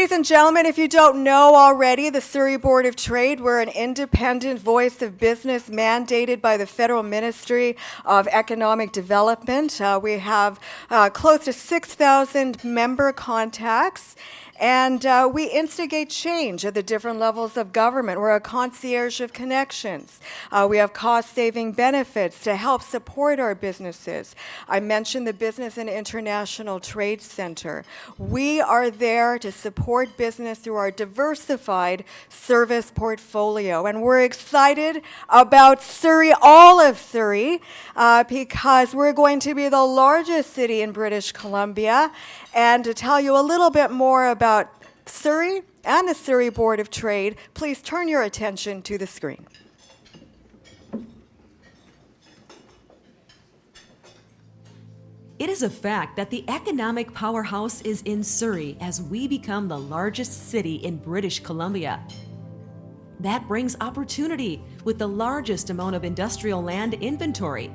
Ladies and gentlemen, if you don't know already, the Surrey Board of Trade, we're an independent voice of business mandated by the Federal Ministry of Economic Development. We have close to 6,000 member contacts. And we instigate change at the different levels of government. We're a concierge of connections. We have cost-saving benefits to help support our businesses. I mentioned the Business and International Trade Center. We are there to support business through our diversified service portfolio. And we're excited about Surrey, all of Surrey, because we're going to be the largest city in British Columbia. And to tell you a little bit more about Surrey and the Surrey Board of Trade, please turn your attention to the screen. It is a fact that the economic powerhouse is in Surrey as we become the largest city in British Columbia. That brings opportunity with the largest amount of industrial land inventory,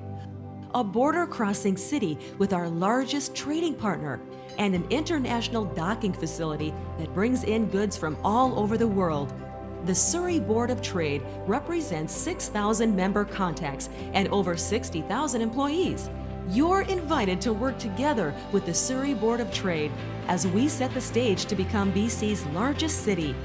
a border-crossing city with our largest trading partner, and an international docking facility that brings in goods from all over the world. The Surrey Board of Trade represents 6,000 member contacts and over 60,000 employees. You're invited to work together with the Surrey Board of Trade as we set the stage to become BC's largest city.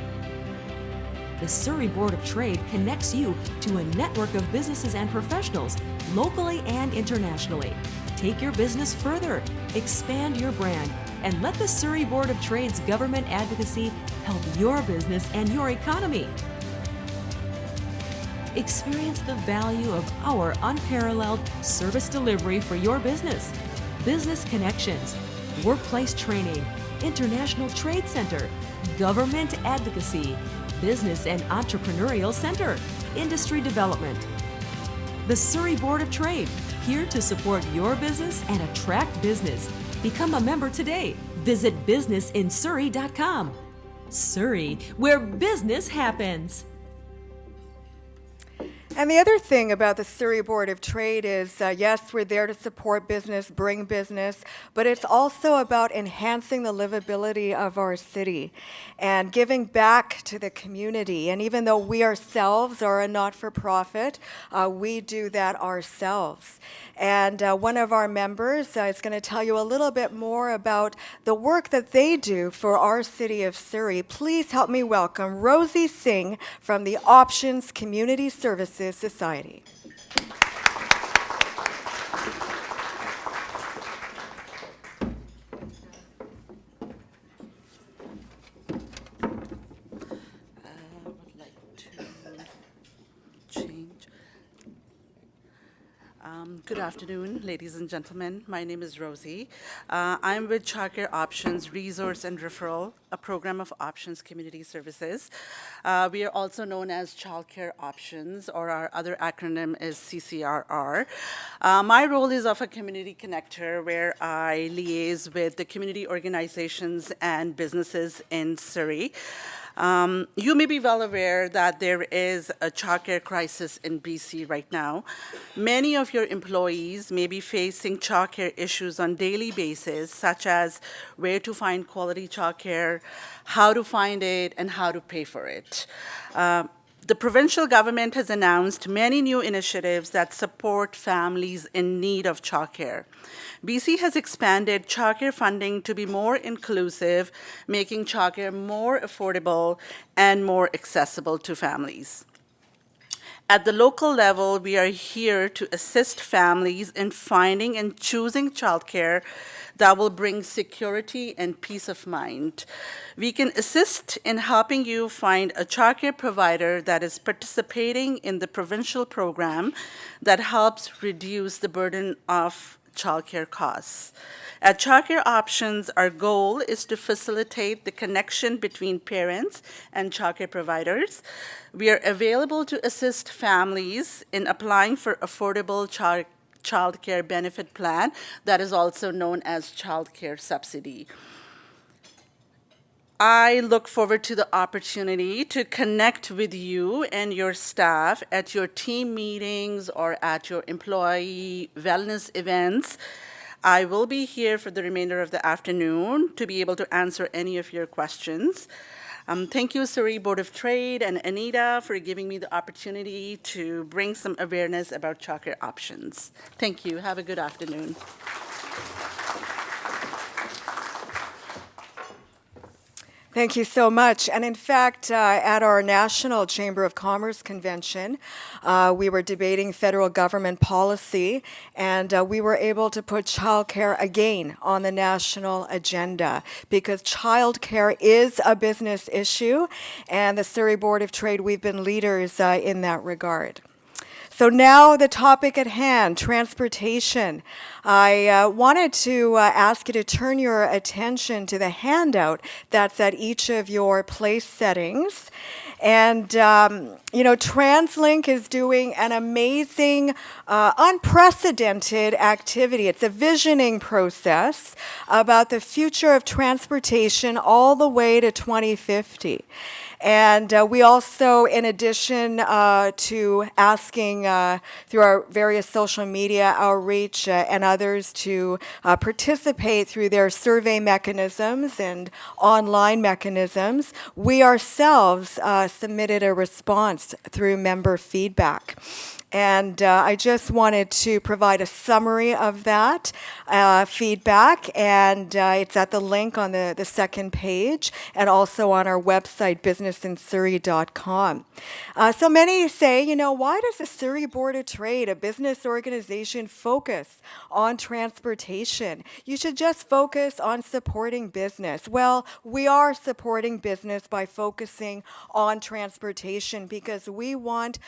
The Surrey Board of Trade connects you to a network of businesses and professionals, locally and internationally. Take your business further, expand your brand, and let the Surrey Board of Trade's government advocacy help your business and your economy. Experience the value of our unparalleled service delivery for your business, business connections, workplace training, international trade center, government advocacy, business and entrepreneurial center, industry development. The Surrey Board of Trade, here to support your business and attract business. Become a member today. Visit businessinsurrey.com. Surrey, where business happens. And the other thing about the Surrey Board of Trade is, yes, we're there to support business, bring business, but it's also about enhancing the livability of our city and giving back to the community. And even though we ourselves are a not-for-profit, we do that ourselves. And one of our members is going to tell you a little bit more about the work that they do for our city of Surrey. Please help me welcome Rosie Singh from the Options Community Services Society. Good afternoon, ladies and gentlemen. My name is Rosie. I'm with Childcare Options Resource and Referral, a program of Options Community Services. We are also known as Childcare Options, or our other acronym is CCRR. My role is of a community connector where I liaise with the community organizations and businesses in Surrey. You may be well aware that there is a childcare crisis in BC right now. Many of your employees may be facing childcare issues on a daily basis, such as where to find quality childcare, how to find it, and how to pay for it. The provincial government has announced many new initiatives that support families in need of childcare. BC has expanded childcare funding to be more inclusive, making childcare more affordable and more accessible to families. At the local level, we are here to assist families in finding and choosing childcare that will bring security and peace of mind. We can assist in helping you find a childcare provider that is participating in the provincial program that helps reduce the burden of childcare costs. At Childcare Options, our goal is to facilitate the connection between parents and childcare providers. We are available to assist families in applying for affordable childcare benefit plan that is also known as childcare subsidy. I look forward to the opportunity to connect with you and your staff at your team meetings or at your employee wellness events. I will be here for the remainder of the afternoon to be able to answer any of your questions. Thank you, Surrey Board of Trade and Anita, for giving me the opportunity to bring some awareness about childcare options. Thank you. Have a good afternoon. Thank you so much. And in fact, at our National Chamber of Commerce convention, we were debating federal government policy, and we were able to put childcare again on the national agenda because childcare is a business issue, and the Surrey Board of Trade, we've been leaders in that regard. So now the topic at hand, transportation. I wanted to ask you to turn your attention to the handout that's at each of your place settings. And, TransLink is doing an amazing, unprecedented activity. It's a visioning process about the future of transportation all the way to 2050. And we also, in addition to asking through our various social media outreach and others to participate through their survey mechanisms and online mechanisms, we ourselves submitted a response through member feedback. And I just wanted to provide a summary of that feedback, and it's at the link on the second page and also on our website, businessinsurrey.com. So many say, why does the Surrey Board of Trade, a business organization, focus on transportation? You should just focus on supporting business. Well, we are supporting business by focusing on transportation because we want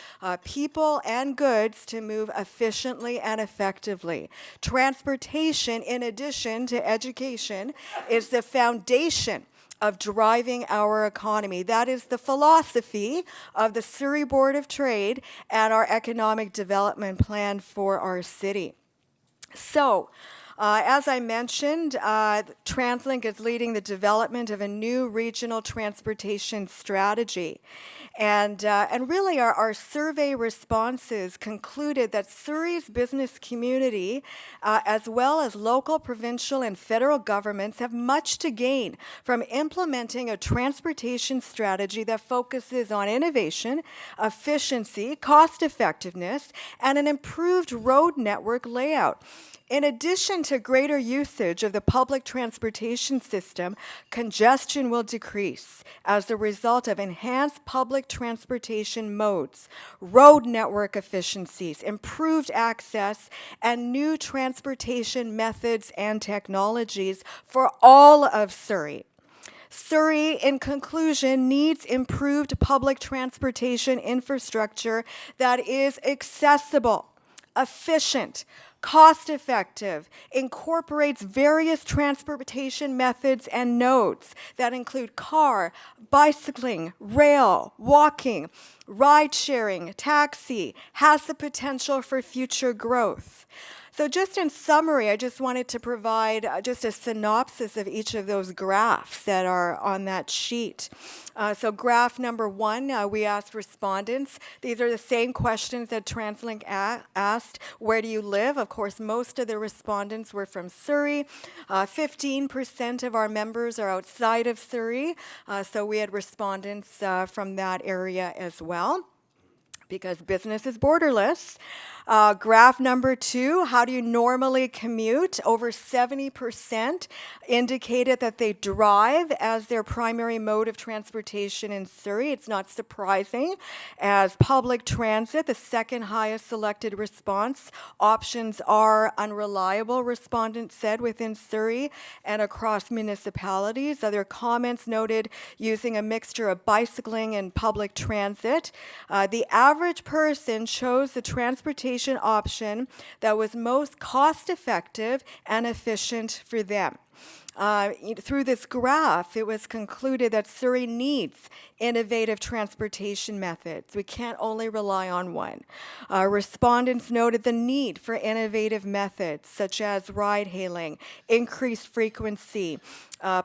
people and goods to move efficiently and effectively. Transportation, in addition to education, is the foundation of driving our economy. That is the philosophy of the Surrey Board of Trade and our economic development plan for our city. So, as I mentioned, TransLink is leading the development of a new regional transportation strategy. And really our survey responses concluded that Surrey's business community, as well as local, provincial, and federal governments, have much to gain from implementing a transportation strategy that focuses on innovation, efficiency, cost effectiveness, and an improved road network layout. In addition to greater usage of the public transportation system, congestion will decrease as a result of enhanced public transportation modes, road network efficiencies, improved access, and new transportation methods and technologies for all of Surrey. Surrey, in conclusion, needs improved public transportation infrastructure that is accessible, efficient, cost-effective, incorporates various transportation methods and nodes that include car, bicycling, rail, walking, ride-sharing, taxi, has the potential for future growth. So just in summary, I just wanted to provide just a synopsis of each of those graphs that are on that sheet. So graph number 1, we asked respondents. These are the same questions that TransLink asked. Where do you live? Of course, most of the respondents were from Surrey. 15% of our members are outside of Surrey. So we had respondents from that area as well, because business is borderless. Graph number 2, how do you normally commute? Over 70% indicated that they drive as their primary mode of transportation in Surrey. It's not surprising, as public transit, the second highest selected response. Options are unreliable, respondents said, within Surrey and across municipalities. Other comments noted using a mixture of bicycling and public transit. The average person chose the transportation option that was most cost-effective and efficient for them. Through this graph, it was concluded that Surrey needs innovative transportation methods. We can't only rely on one. Respondents noted the need for innovative methods such as ride-hailing, increased frequency,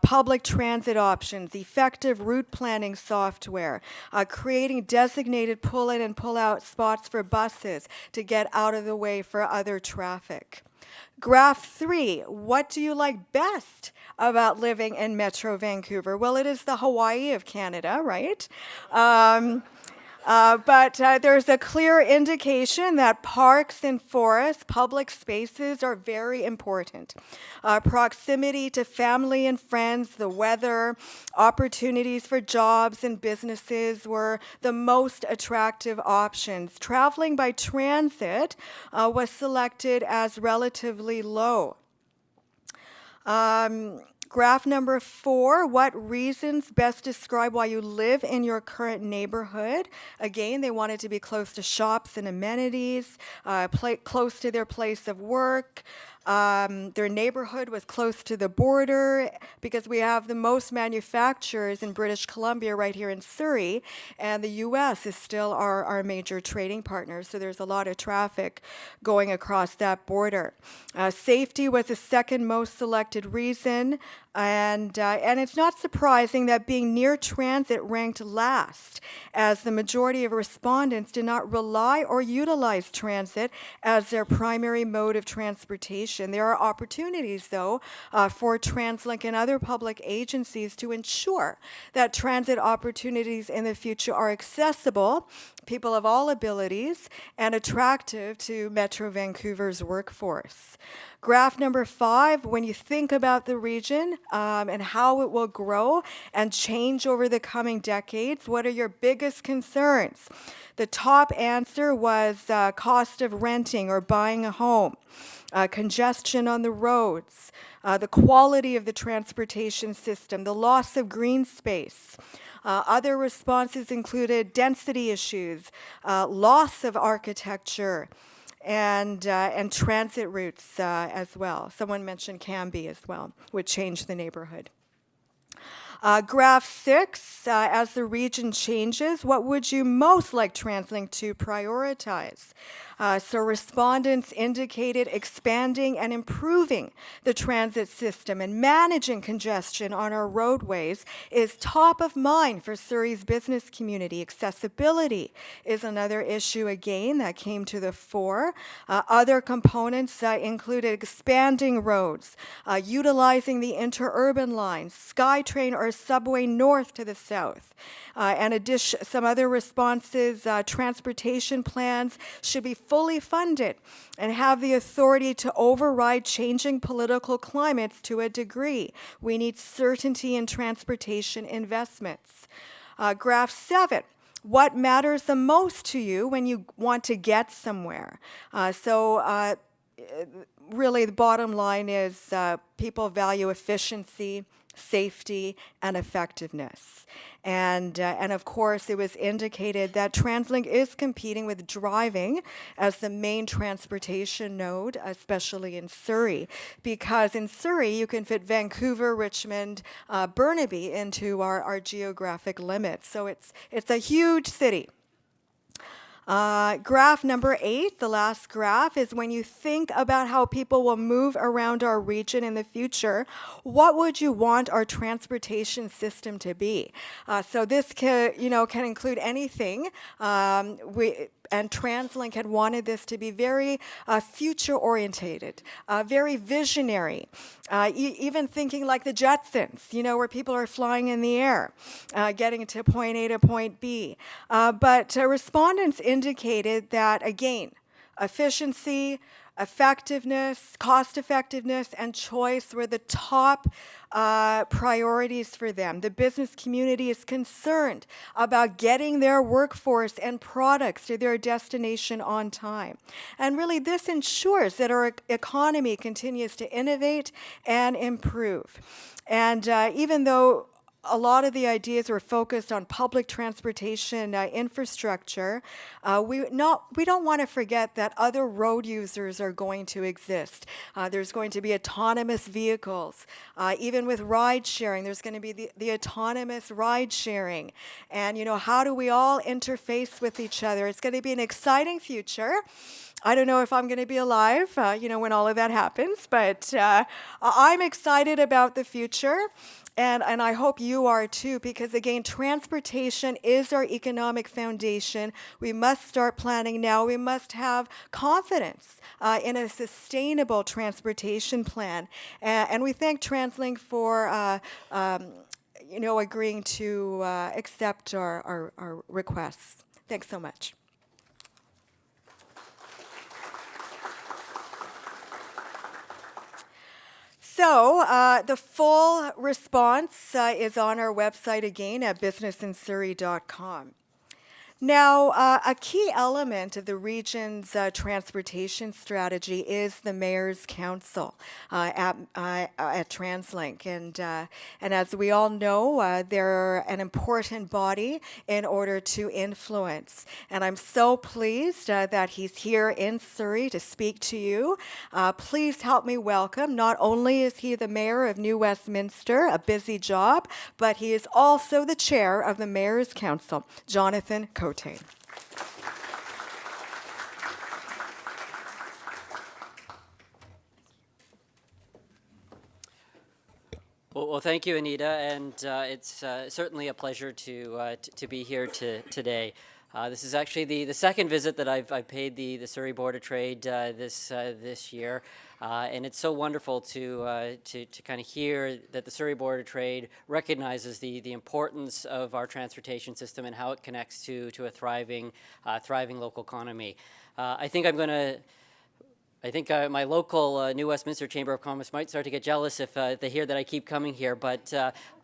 public transit options, effective route planning software, creating designated pull-in and pull-out spots for buses to get out of the way for other traffic. Graph 3, what do you like best about living in Metro Vancouver? Well, it is the Hawaii of Canada, right? But there's a clear indication that parks and forests, public spaces, are very important. Proximity to family and friends, the weather, opportunities for jobs and businesses were the most attractive options. Traveling by transit was selected as relatively low. Graph number 4, what reasons best describe why you live in your current neighborhood? Again, they wanted to be close to shops and amenities, close to their place of work. Their neighborhood was close to the border because we have the most manufacturers in British Columbia right here in Surrey, and the U.S. is still our major trading partner, so there's a lot of traffic going across that border. Safety was the second most selected reason, and it's not surprising that being near transit ranked last, as the majority of respondents did not rely or utilize transit as their primary mode of transportation. There are opportunities, though, for TransLink and other public agencies to ensure that transit opportunities in the future are accessible, people of all abilities, and attractive to Metro Vancouver's workforce. Graph number 5, when you think about the region and how it will grow and change over the coming decades, what are your biggest concerns? The top answer was cost of renting or buying a home, congestion on the roads, the quality of the transportation system, the loss of green space. Other responses included density issues, loss of architecture, and transit routes as well. Someone mentioned Cambie as well, would change the neighborhood. Graph 6, as the region changes, what would you most like TransLink to prioritize? So respondents indicated expanding and improving the transit system and managing congestion on our roadways is top of mind for Surrey's business community. Accessibility is another issue, again, that came to the fore. Other components included expanding roads, utilizing the interurban lines, SkyTrain or subway north to the south. And some other responses, transportation plans should be fully funded and have the authority to override changing political climates to a degree. We need certainty in transportation investments. Graph 7. What matters the most to you when you want to get somewhere? Really, the bottom line is people value efficiency, safety, and effectiveness. And of course, it was indicated that TransLink is competing with driving as the main transportation node, especially in Surrey, because in Surrey, you can fit Vancouver, Richmond, Burnaby into our geographic limits. So it's a huge city. Graph number 8, the last graph, is when you think about how people will move around our region in the future, what would you want our transportation system to be? So this can include anything. And TransLink had wanted this to be very future-orientated, very visionary, even thinking like the Jetsons, where people are flying in the air, getting to point A to point B. But respondents indicated that, again, efficiency, effectiveness, cost-effectiveness, and choice were the top priorities for them. The business community is concerned about getting their workforce and products to their destination on time. And really, this ensures that our economy continues to innovate and improve. And even though a lot of the ideas were focused on public transportation infrastructure. We don't want to forget that other road users are going to exist. There's going to be autonomous vehicles. Even with ride sharing, there's going to be the autonomous ride sharing. And, how do we all interface with each other? It's going to be an exciting future. I don't know if I'm going to be alive, when all of that happens, but I'm excited about the future. And I hope you are too, because again, transportation is our economic foundation. We must start planning now. We must have confidence in a sustainable transportation plan. And we thank TransLink for agreeing to accept our requests. Thanks so much. So the full response is on our website again at businessinsurrey.com. Now, a key element of the region's transportation strategy is the Mayor's Council at TransLink. And as we all know, they're an important body in order to influence. And I'm so pleased that he's here in Surrey to speak to you. Please help me welcome, not only is he the Mayor of New Westminster, a busy job, but he is also the Chair of the Mayor's Council, Jonathan Cote. Well, thank you, Anita, and it's certainly a pleasure to be here today. This is actually the second visit that I've paid the Surrey Board of Trade this year, and it's so wonderful to kind of hear that the Surrey Board of Trade recognizes the importance of our transportation system and how it connects to a thriving local economy. I think my local New Westminster Chamber of Commerce might start to get jealous if they hear that I keep coming here, but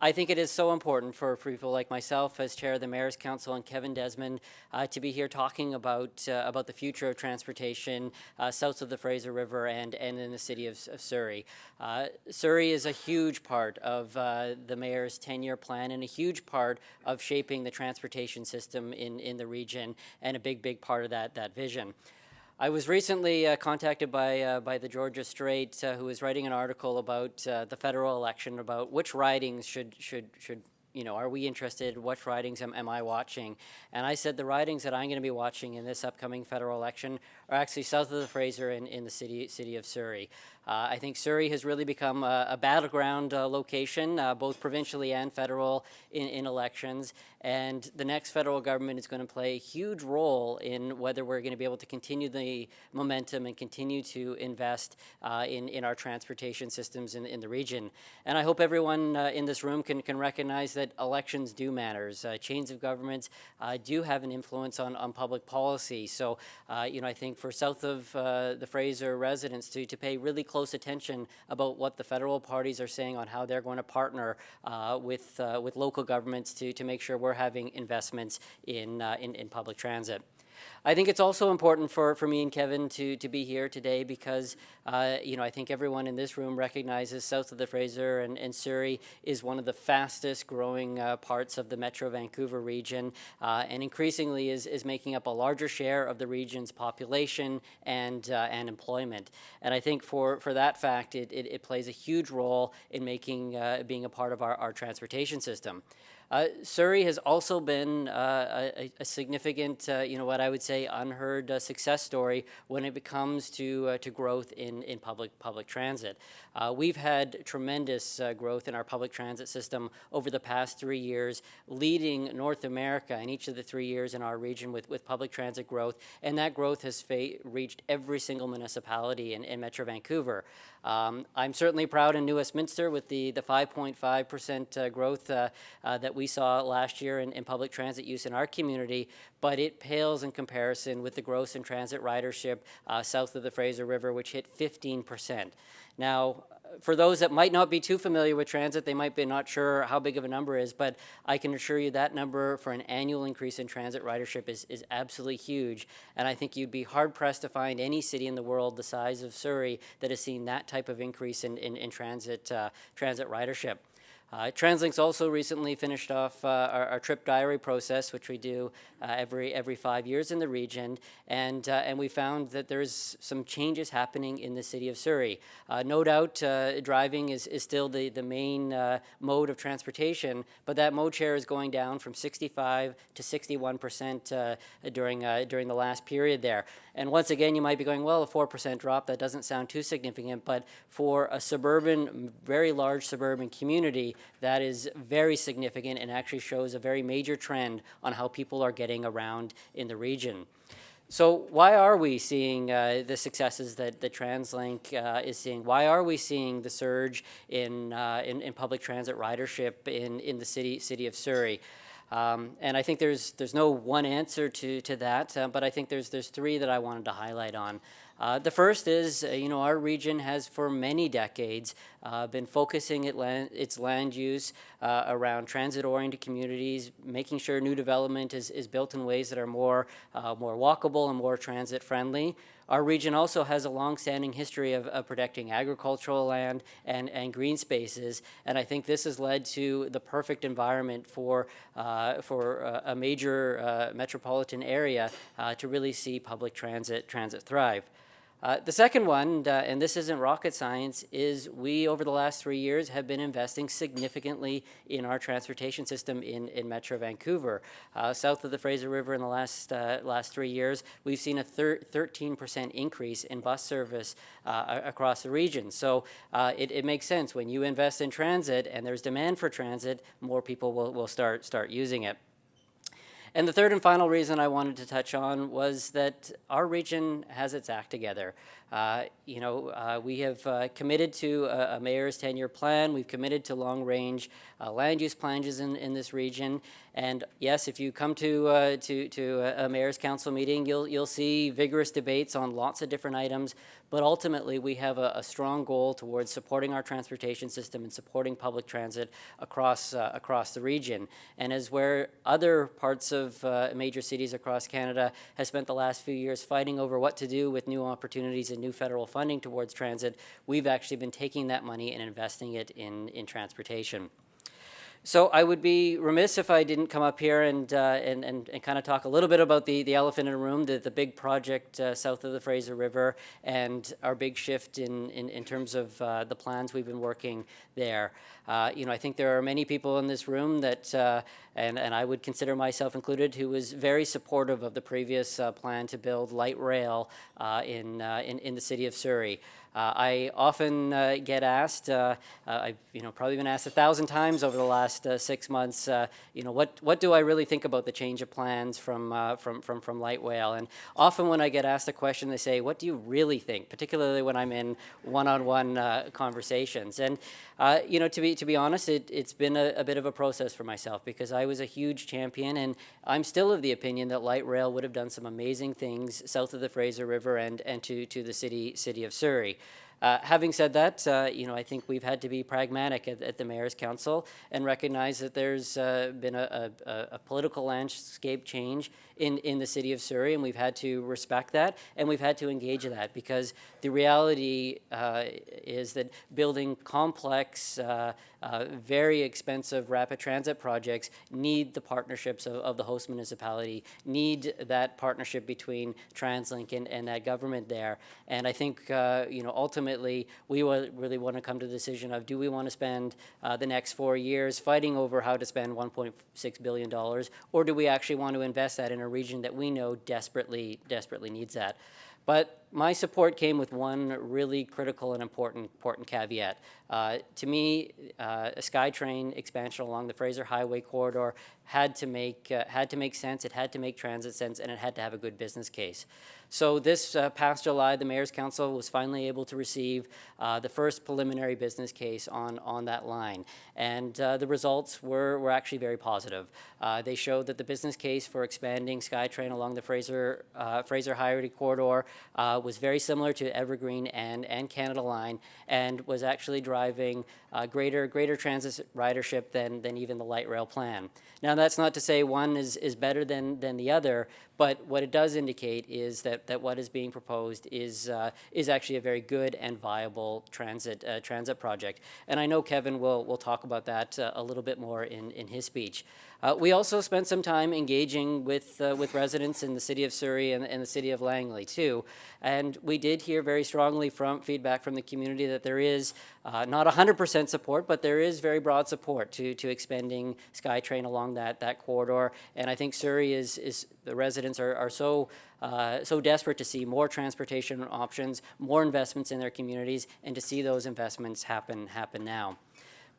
I think it is so important for people like myself as Chair of the Mayor's Council and Kevin Desmond to be here talking about the future of transportation south of the Fraser River and in the city of Surrey. Surrey is a huge part of the Mayor's 10-year plan and a huge part of shaping the transportation system in the region and a big part of that vision. I was recently contacted by the Georgia Strait, who was writing an article about the federal election, about which ridings should are we interested? What ridings am I watching? And I said the ridings that I'm going to be watching in this upcoming federal election are actually south of the Fraser in the city of Surrey. I think Surrey has really become a battleground location, both provincially and federal in elections. And the next federal government is going to play a huge role in whether we're going to be able to continue the momentum and continue to invest in our transportation systems in the region. And I hope everyone in this room can recognize that elections do matter. Chains of governments do have an influence on public policy. So, I think for south of the Fraser residents to pay really close attention about what the federal parties are saying on how they're going to partner with local governments to make sure we're having investments in public transit. I think it's also important for me and Kevin to be here today because, I think everyone in this room recognizes south of the Fraser and Surrey is one of the fastest growing parts of the Metro Vancouver region and increasingly is making up a larger share of the region's population and employment. And I think for that fact, it plays a huge role in being a part of our transportation system. Surrey has also been a significant, what I would say, unheard success story when it comes to growth in public transit. We've had tremendous growth in our public transit system over the past 3 years, leading North America in each of the 3 years in our region with public transit growth, and that growth has reached every single municipality in Metro Vancouver. I'm certainly proud in New Westminster with the 5.5% growth that we saw last year in public transit use in our community, but it pales in comparison with the growth in transit ridership south of the Fraser River, which hit 15%. Now, for those that might not be too familiar with transit, they might be not sure how big of a number is, but I can assure you that number for an annual increase in transit ridership is absolutely huge. And I think you'd be hard-pressed to find any city in the world the size of Surrey that has seen that type of increase in transit ridership. TransLink's also recently finished off our trip diary process, which we do every 5 years in the region, and we found that there's some changes happening in the city of Surrey. No doubt, driving is still the main mode of transportation, but that mode share is going down from 65 to 61% during the last period there. And once again, you might be going, well, a 4% drop, that doesn't sound too significant, but for a very large suburban community, that is very significant and actually shows a very major trend on how people are getting around in the region. So why are we seeing the successes that TransLink is seeing? Why are we seeing the surge in public transit ridership in the city of Surrey? And I think there's no one answer to that, but I think there's three that I wanted to highlight on. The first is, our region has for many decades been focusing its land use around transit-oriented communities, making sure new development is built in ways that are more walkable and more transit-friendly. Our region also has a long-standing history of protecting agricultural land and green spaces, and I think this has led to the perfect environment for a major metropolitan area to really see public transit thrive. The second one, and this isn't rocket science, is we, over the last 3 years, have been investing significantly in our transportation system in Metro Vancouver. South of the Fraser River in the last 3 years, we've seen a 13% increase in bus service across the region. So it makes sense. When you invest in transit and there's demand for transit, more people will start using it. And the third and final reason I wanted to touch on was that our region has its act together. We have committed to a mayor's 10-year plan. We've committed to long-range land use plans in this region. And yes, if you come to a mayor's council meeting, you'll see vigorous debates on lots of different items. But ultimately, we have a strong goal towards supporting our transportation system and supporting public transit across the region. And as where other parts of major cities across Canada have spent the last few years fighting over what to do with new opportunities and new federal funding towards transit, we've actually been taking that money and investing it in transportation. So I would be remiss if I didn't come up here and kind of talk a little bit about the elephant in the room, the big project south of the Fraser River, and our big shift in terms of the plans we've been working there. I think there are many people in this room that, and I would consider myself included, who was very supportive of the previous plan to build light rail in the city of Surrey. I often get asked, I've probably been asked 1,000 times over the last 6 months, what do I really think about the change of plans from light rail? And often when I get asked a question, they say, what do you really think? Particularly when I'm in one-on-one conversations. And to be honest, it's been a bit of a process for myself, because I was a huge champion, and I'm still of the opinion that light rail would have done some amazing things south of the Fraser River and to the city of Surrey. Having said that, I think we've had to be pragmatic at the Mayor's Council and recognize that there's been a political landscape change in the city of Surrey, and we've had to respect that, and we've had to engage in that, because the reality is that building complex, very expensive rapid transit projects need the partnerships of the host municipality, need that partnership between TransLink and that government there. And I think, ultimately, we really want to come to the decision of, do we want to spend the next 4 years fighting over how to spend $1.6 billion, or do we actually want to invest that in a region that we know desperately needs that? But my support came with one really critical and important caveat. To me, a SkyTrain expansion along the Fraser Highway corridor had to make sense. It had to make transit sense, and it had to have a good business case. So this past July, the Mayor's Council was finally able to receive the first preliminary business case on that line, and the results were actually very positive. They showed that the business case for expanding SkyTrain along the Fraser Highway corridor was very similar to Evergreen and Canada Line, and was actually driving greater transit ridership than even the light rail plan. Now, that's not to say one is better than the other, but what it does indicate is that what is being proposed is actually a very good and viable transit project. And I know Kevin will talk about that a little bit more in his speech. We also spent some time engaging with residents in the city of Surrey and the city of Langley too, and we did hear very strongly feedback from the community that there is not 100% support, but there is very broad support to expanding SkyTrain along that corridor. And I think Surrey the residents are so desperate to see more transportation options, more investments in their communities, and to see those investments happen now.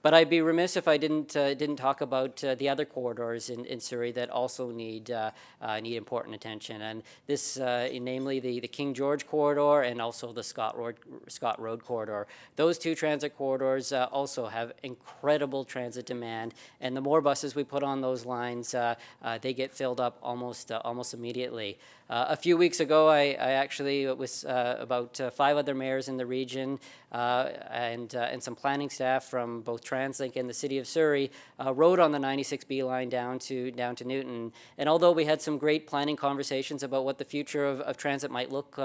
But I'd be remiss if I didn't talk about the other corridors in Surrey that also need important attention, and this, namely the King George corridor and also the Scott Road corridor. Those two transit corridors also have incredible transit demand, and the more buses we put on those lines, they get filled up almost immediately. A few weeks ago, I actually, with about 5 other mayors in the region and some planning staff from both TransLink and the City of Surrey, rode on the 96B line down to Newton. And although we had some great planning conversations about what the future of transit might look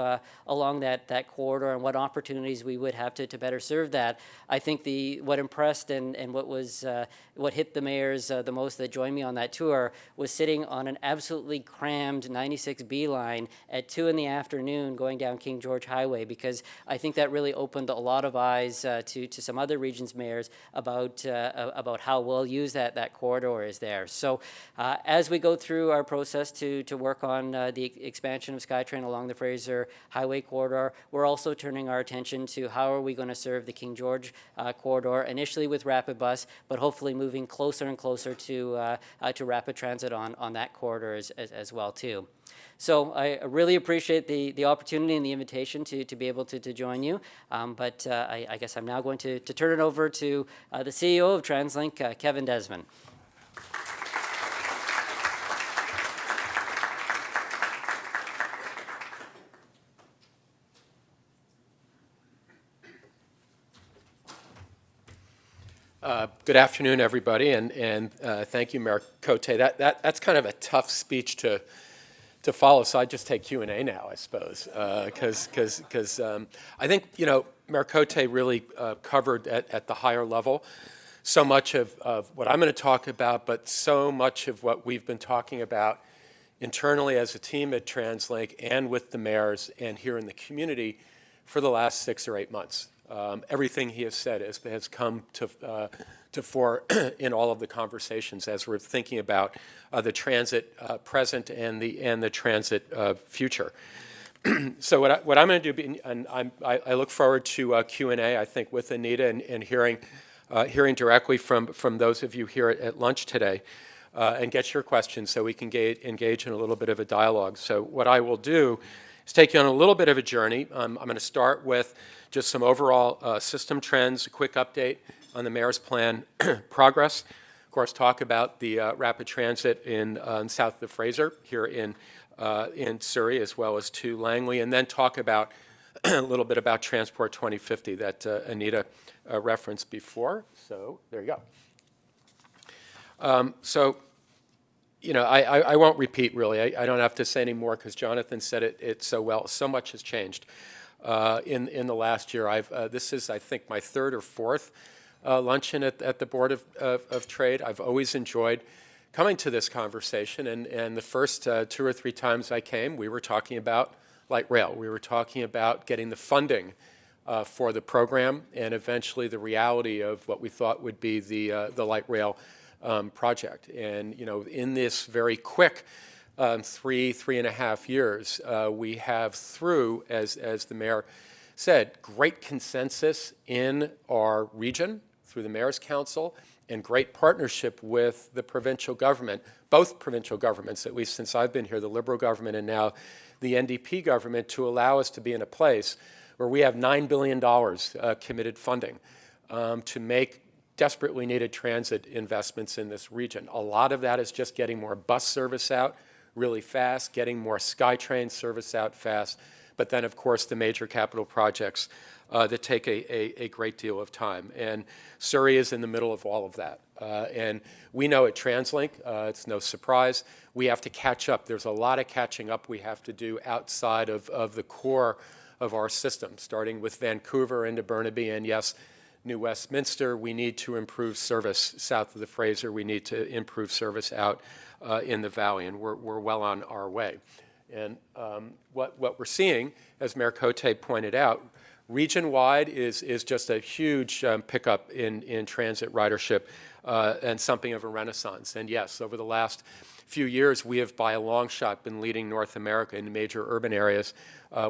along that corridor and what opportunities we would have to better serve that, I think what impressed and what hit the mayors the most that joined me on that tour was sitting on an absolutely crammed 96B line at 2 in the afternoon going down King George Highway, because I think that really opened a lot of eyes to some other regions' mayors about how well used that corridor is there. So as we go through our process to work on the expansion of SkyTrain along the Fraser Highway corridor, we're also turning our attention to how are we going to serve the King George corridor, initially with RapidBus, but hopefully moving closer and closer to rapid transit on that corridor as well too. So I really appreciate the opportunity and the invitation to be able to join you. But I guess I'm now going to turn it over to the CEO of TransLink, Kevin Desmond. Good afternoon, everybody, and thank you, Mayor Cote. That's kind of a tough speech to follow, so I just take Q&A now, I suppose, because I think, Mayor Cote really covered at the higher level so much of what I'm going to talk about, but so much of what we've been talking about internally as a team at TransLink and with the mayors and here in the community for the last 6 or 8 months. Everything he has said has come to fore in all of the conversations as we're thinking about the transit present and the transit future. So what I'm going to do, and I look forward to Q&A, I think, with Anita and hearing directly from those of you here at lunch today, and get your questions so we can engage in a little bit of a dialogue. So what I will do is take you on a little bit of a journey. I'm going to start with just some overall system trends, a quick update on the mayor's plan progress. Of course, talk about the rapid transit in south of Fraser here in Surrey, as well as to Langley, and then talk about a little bit about Transport 2050 that Anita referenced before. So there you go. I won't repeat, really. I don't have to say any more because Jonathan said it so well. So much has changed in the last year. This is, I think, my 3rd or 4th luncheon at the Board of Trade. I've always enjoyed coming to this conversation, and the first 2 or 3 times I came, we were talking about light rail. We were talking about getting the funding for the program and eventually the reality of what we thought would be the light rail project. And in this very quick 3.5 years, we have, through, as the mayor said, great consensus in our region through the Mayor's Council and great partnership with the provincial government, both provincial governments, at least since I've been here, the Liberal government and now the NDP government, to allow us to be in a place where we have $9 billion committed funding to make desperately needed transit investments in this region. A lot of that is just getting more bus service out really fast, getting more SkyTrain service out fast, but then, of course, the major capital projects that take a great deal of time. And Surrey is in the middle of all of that. And we know at TransLink, it's no surprise, we have to catch up. There's a lot of catching up we have to do outside of the core of our system, starting with Vancouver into Burnaby, and yes, New Westminster. We need to improve service south of the Fraser. We need to improve service out in the valley, and we're well on our way. And what we're seeing, as Mayor Cote pointed out, region-wide is just a huge pickup in transit ridership and something of a renaissance. And yes, over the last few years, we have by a long shot been leading North America in major urban areas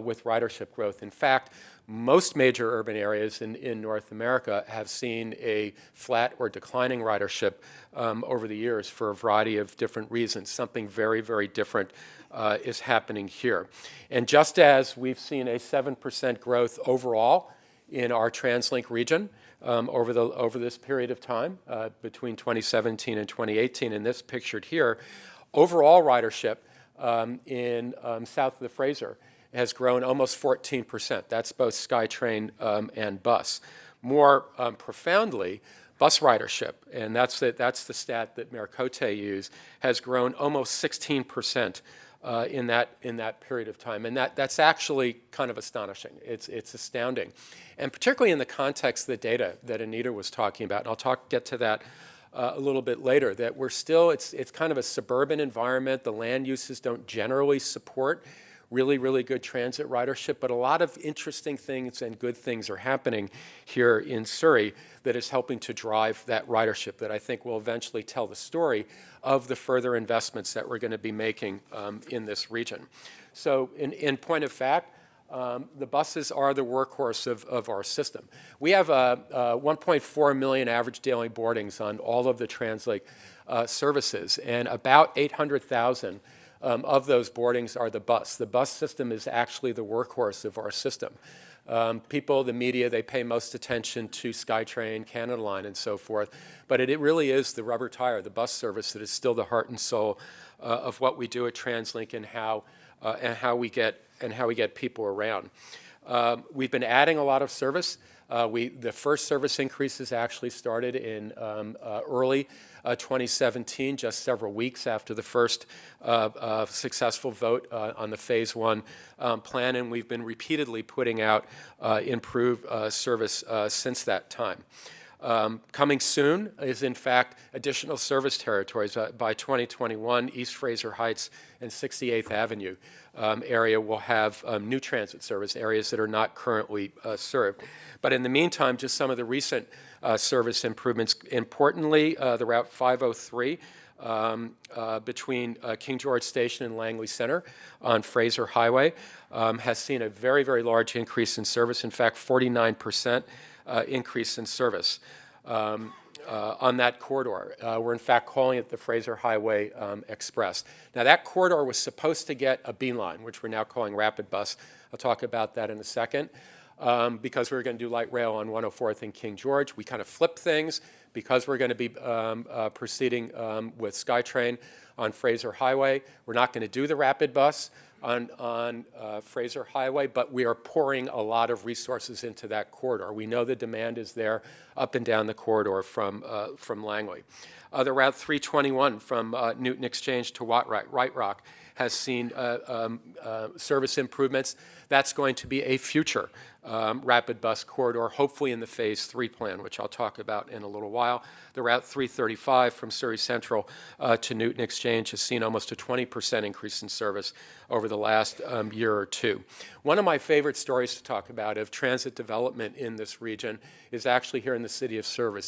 with ridership growth. In fact, most major urban areas in North America have seen a flat or declining ridership over the years for a variety of different reasons. Something very, very different is happening here. And just as we've seen a 7% growth overall in our TransLink region over this period of time between 2017 and 2018, and this pictured here, overall ridership in south of the Fraser has grown almost 14%. That's both SkyTrain and bus. More profoundly, bus ridership, and that's the stat that Mayor Cote used, has grown almost 16% in that period of time. And that's actually kind of astonishing. It's astounding. And particularly in the context of the data that Anita was talking about, and I'll get to that a little bit later, that we're still, it's kind of a suburban environment. The land uses don't generally support really, really good transit ridership, but a lot of interesting things and good things are happening here in Surrey that is helping to drive that ridership that I think will eventually tell the story of the further investments that we're going to be making in this region. So in point of fact, the buses are the workhorse of our system. We have 1.4 million average daily boardings on all of the TransLink services, and about 800,000 of those boardings are the bus. The bus system is actually the workhorse of our system. People, the media, they pay most attention to SkyTrain, Canada Line, and so forth, but it really is the rubber tire, the bus service, that is still the heart and soul of what we do at TransLink and how we get people around. We've been adding a lot of service. The first service increases actually started in early 2017, just several weeks after the first successful vote on the Phase 1 plan, and we've been repeatedly putting out improved service since that time. Coming soon is, in fact, additional service territories. By 2021, East Fraser Heights and 68th Avenue area will have new transit service, areas that are not currently served. But in the meantime, just some of the recent service improvements. Importantly, the Route 503 between King George Station and Langley Center on Fraser Highway has seen a very, very large increase in service. In fact, 49% increase in service on that corridor. We're in fact calling it the Fraser Highway Express. Now that corridor was supposed to get a B line, which we're now calling RapidBus. I'll talk about that in a second. Because we were going to do light rail on 104th and King George. We kind of flipped things because we're going to be proceeding with SkyTrain on Fraser Highway. We're not going to do the RapidBus on Fraser Highway, but we are pouring a lot of resources into that corridor. We know the demand is there up and down the corridor from Langley. The Route 321 from Newton Exchange to White Rock has seen service improvements. That's going to be a future RapidBus corridor, hopefully in the Phase 3 plan, which I'll talk about in a little while. The Route 335 from Surrey Central to Newton Exchange has seen almost a 20% increase in service over the last year or two. One of my favorite stories to talk about of transit development in this region is actually here in the city of Surrey.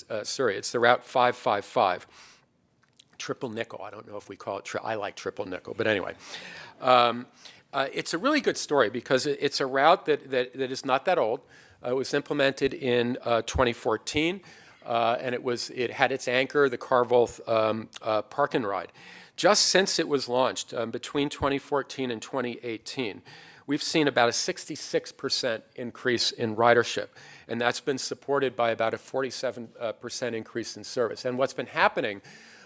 It's the Route 555. Triple nickel. I don't know if we call it, I like triple nickel, but anyway. It's a really good story because it's a route that is not that old. It was implemented in 2014, and it had its anchor, the Carvolth Park and Ride. Just since it was launched, between 2014 and 2018, we've seen about a 66% increase in ridership, and that's been supported by about a 47% increase in service. And what's been happening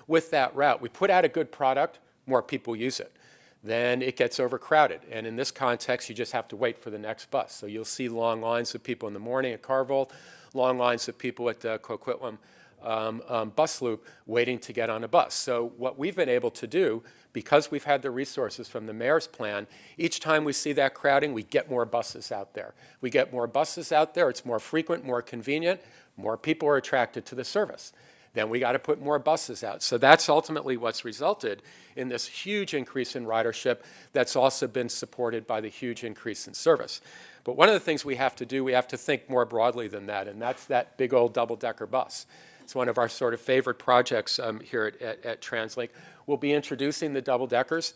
with that route, we put out a good product, more people use it. Then it gets overcrowded. And in this context, you just have to wait for the next bus. So you'll see long lines of people in the morning at Carvolth, long lines of people at the Coquitlam bus loop waiting to get on a bus. So what we've been able to do, because we've had the resources from the mayor's plan, each time we see that crowding, we get more buses out there. We get more buses out there. It's more frequent, more convenient. More people are attracted to the service. Then we got to put more buses out. So that's ultimately what's resulted in this huge increase in ridership that's also been supported by the huge increase in service. But one of the things we have to do, we have to think more broadly than that, and that's that big old double-decker bus. It's one of our sort of favorite projects here at TransLink. We'll be introducing the double-deckers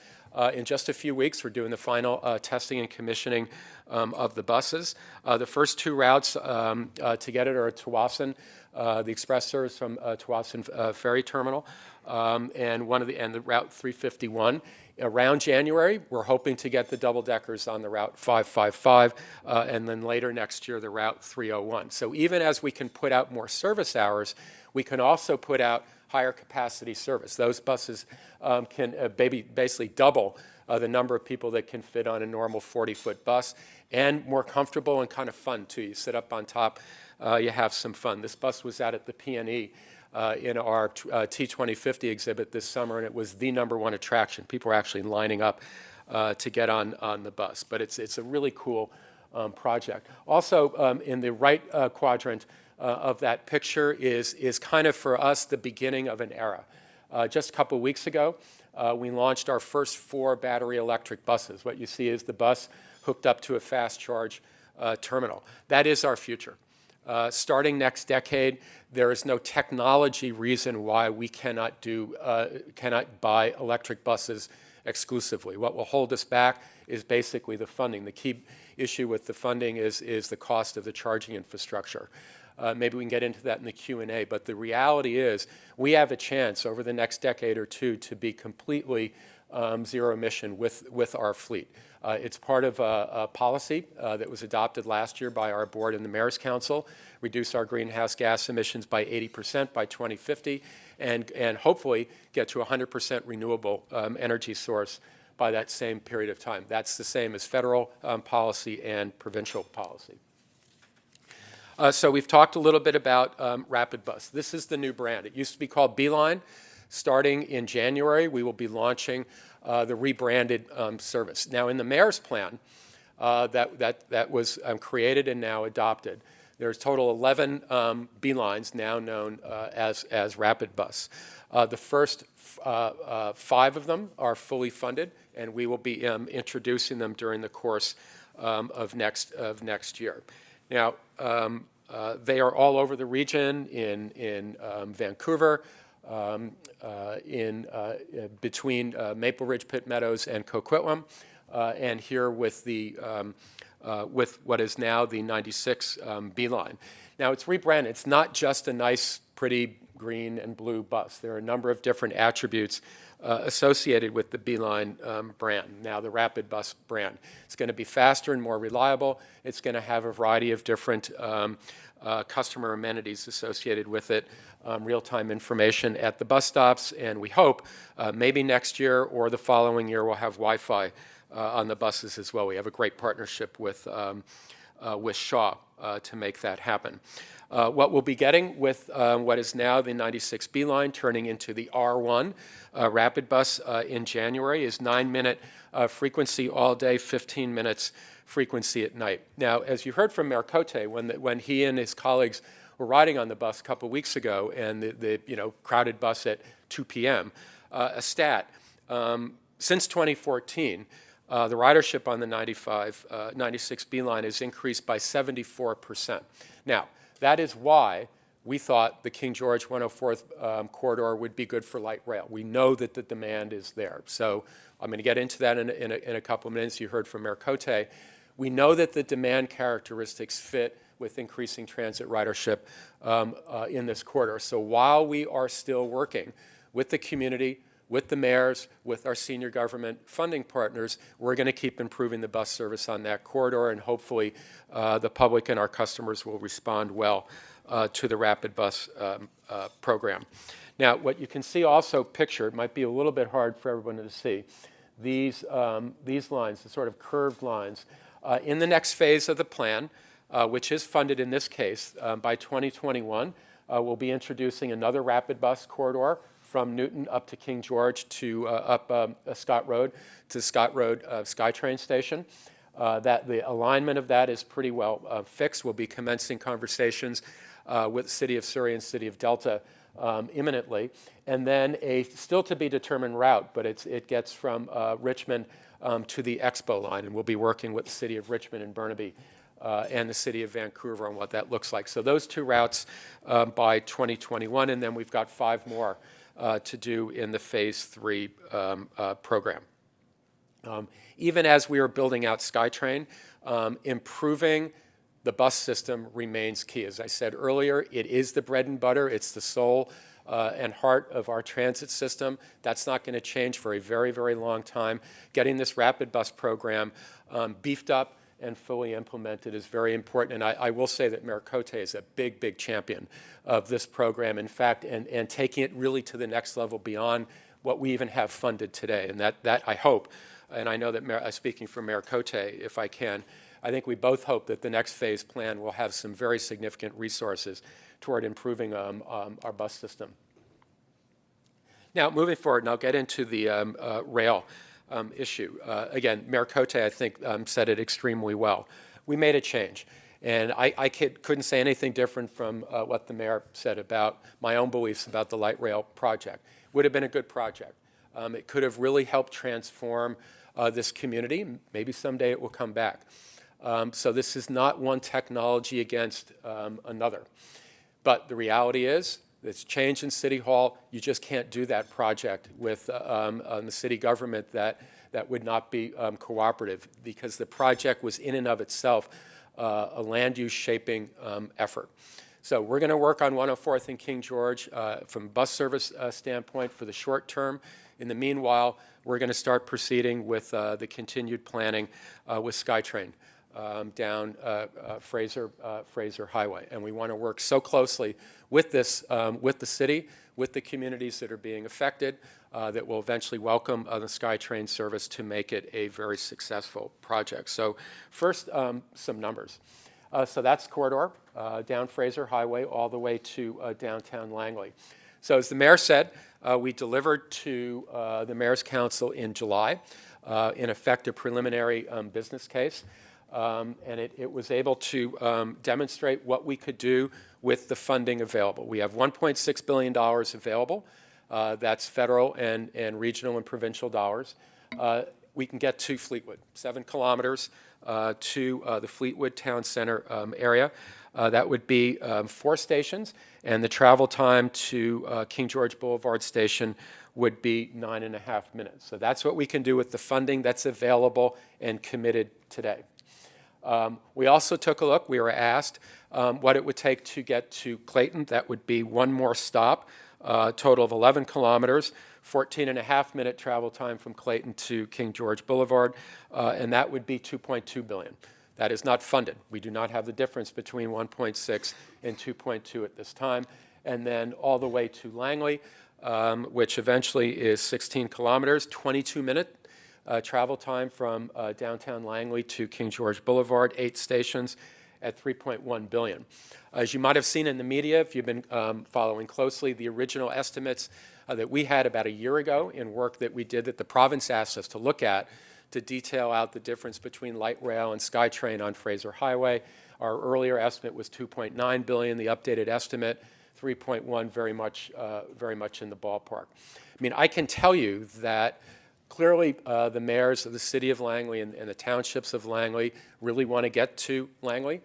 in just a few weeks. We're doing the final testing and commissioning of the buses. The first two routes to get it are at Tsawwassen, the express service from Tsawwassen Ferry Terminal, and the Route 351. Around January, we're hoping to get the double-deckers on the Route 555, and then later next year, the Route 301. So even as we can put out more service hours, we can also put out higher capacity service. Those buses can basically double the number of people that can fit on a normal 40-foot bus, and more comfortable and kind of fun, too. You sit up on top, you have some fun. This bus was out at the PNE in our T2050 exhibit this summer, and it was the #1 attraction. People were actually lining up to get on the bus. But it's a really cool project. Also, in the right quadrant of that picture is kind of, for us, the beginning of an era. Just a couple weeks ago, we launched our first 4 battery electric buses. What you see is the bus hooked up to a fast charge terminal. That is our future. Starting next decade, there is no technology reason why we cannot buy electric buses exclusively. What will hold us back is basically the funding. The key issue with the funding is the cost of the charging infrastructure. Maybe we can get into that in the Q&A, but the reality is we have a chance over the next decade or two to be completely zero emission with our fleet. It's part of a policy that was adopted last year by our board and the Mayor's Council, reduce our greenhouse gas emissions by 80% by 2050, and hopefully get to 100% renewable energy source by that same period of time. That's the same as federal policy and provincial policy. So we've talked a little bit about RapidBus. This is the new brand. It used to be called Beeline. Starting in January, we will be launching the rebranded service. Now, in the Mayor's plan that was created and now adopted, there's total 11 Beelines now known as RapidBus. The first 5 of them are fully funded, and we will be introducing them during the course of next year. Now, they are all over the region in Vancouver, between Maple Ridge, Pitt Meadows, and Coquitlam, and here with what is now the 96 Beeline. Now, it's rebranded. It's not just a nice, pretty green and blue bus. There are a number of different attributes associated with the Beeline brand, now the RapidBus brand. It's going to be faster and more reliable. It's going to have a variety of different customer amenities associated with it, real-time information at the bus stops, and we hope maybe next year or the following year we'll have Wi-Fi on the buses as well. We have a great partnership with Shaw to make that happen. What we'll be getting with what is now the 96 Beeline turning into the R1 RapidBus in January is 9-minute frequency all day, 15 minutes frequency at night. Now, as you heard from Mayor Cote, when he and his colleagues were riding on the bus a couple weeks ago, and the crowded bus at 2 p.m., a stat, since 2014, the ridership on the 96 Beeline has increased by 74%. Now, that is why we thought the King George 104th corridor would be good for light rail. We know that the demand is there. So I'm going to get into that in a couple of minutes. You heard from Mayor Cote. We know that the demand characteristics fit with increasing transit ridership in this corridor. So while we are still working with the community, with the mayors, with our senior government funding partners, we're going to keep improving the bus service on that corridor, and hopefully the public and our customers will respond well to the RapidBus program. Now, what you can see also pictured, might be a little bit hard for everyone to see, these lines, the sort of curved lines. In the next phase of the plan, which is funded in this case by 2021, we'll be introducing another RapidBus corridor from Newton up to King George to up Scott Road to Scott Road SkyTrain station. That the alignment of that is pretty well fixed. We'll be commencing conversations with the City of Surrey and City of Delta imminently. And then a still to be determined route, but it gets from Richmond to the Expo line, and we'll be working with the City of Richmond and Burnaby and the City of Vancouver on what that looks like. So those 2 routes by 2021, and then we've got 5 more to do in the Phase 3 program. Even as we are building out SkyTrain, improving the bus system remains key. As I said earlier, it is the bread and butter. It's the soul and heart of our transit system. That's not going to change for a very, very long time. Getting this RapidBus program beefed up and fully implemented is very important. And I will say that Mayor Cote is a big, big champion of this program, in fact, and taking it really to the next level beyond what we even have funded today. And that I hope, and I know that speaking for Mayor Cote, if I can, I think we both hope that the next phase plan will have some very significant resources toward improving our bus system. Now, moving forward, and I'll get into the rail issue. Again, Mayor Cote, I think, said it extremely well. We made a change. And I couldn't say anything different from what the mayor said about my own beliefs about the light rail project. Would have been a good project. It could have really helped transform this community. Maybe someday it will come back. So this is not one technology against another. But the reality is, it's change in City Hall. You just can't do that project with the city government that would not be cooperative, because the project was in and of itself a land use shaping effort. So we're going to work on 104th and King George from a bus service standpoint for the short term. In the meanwhile, we're going to start proceeding with the continued planning with SkyTrain down Fraser Highway. And we want to work so closely with this, with the city, with the communities that are being affected, that will eventually welcome the SkyTrain service to make it a very successful project. So first, some numbers. So that's corridor, down Fraser Highway all the way to downtown Langley. So as the mayor said, we delivered to the Mayor's Council in July, in effect, a preliminary business case. And it was able to demonstrate what we could do with the funding available. We have $1.6 billion available. That's federal and regional and provincial dollars. We can get to Fleetwood, 7 kilometers to the Fleetwood Town Center area. That would be 4 stations, and the travel time to King George Boulevard Station would be 9.5 minutes. So that's what we can do with the funding that's available and committed today. We also took a look, we were asked what it would take to get to Clayton. That would be 1 more stop, total of 11 kilometers, 14.5-minute travel time from Clayton to King George Boulevard, and that would be $2.2 billion. That is not funded. We do not have the difference between 1.6 and 2.2 at this time. And then all the way to Langley, which eventually is 16 kilometers, 22-minute travel time from downtown Langley to King George Boulevard, 8 stations at $3.1 billion. As you might have seen in the media, if you've been following closely, the original estimates that we had about a year ago in work that we did that the province asked us to look at to detail out the difference between light rail and SkyTrain on Fraser Highway. Our earlier estimate was $2.9 billion. The updated estimate, $3.1, very much in the ballpark. I mean, I can tell you that clearly the mayors of the city of Langley and the townships of Langley really want to get to Langley.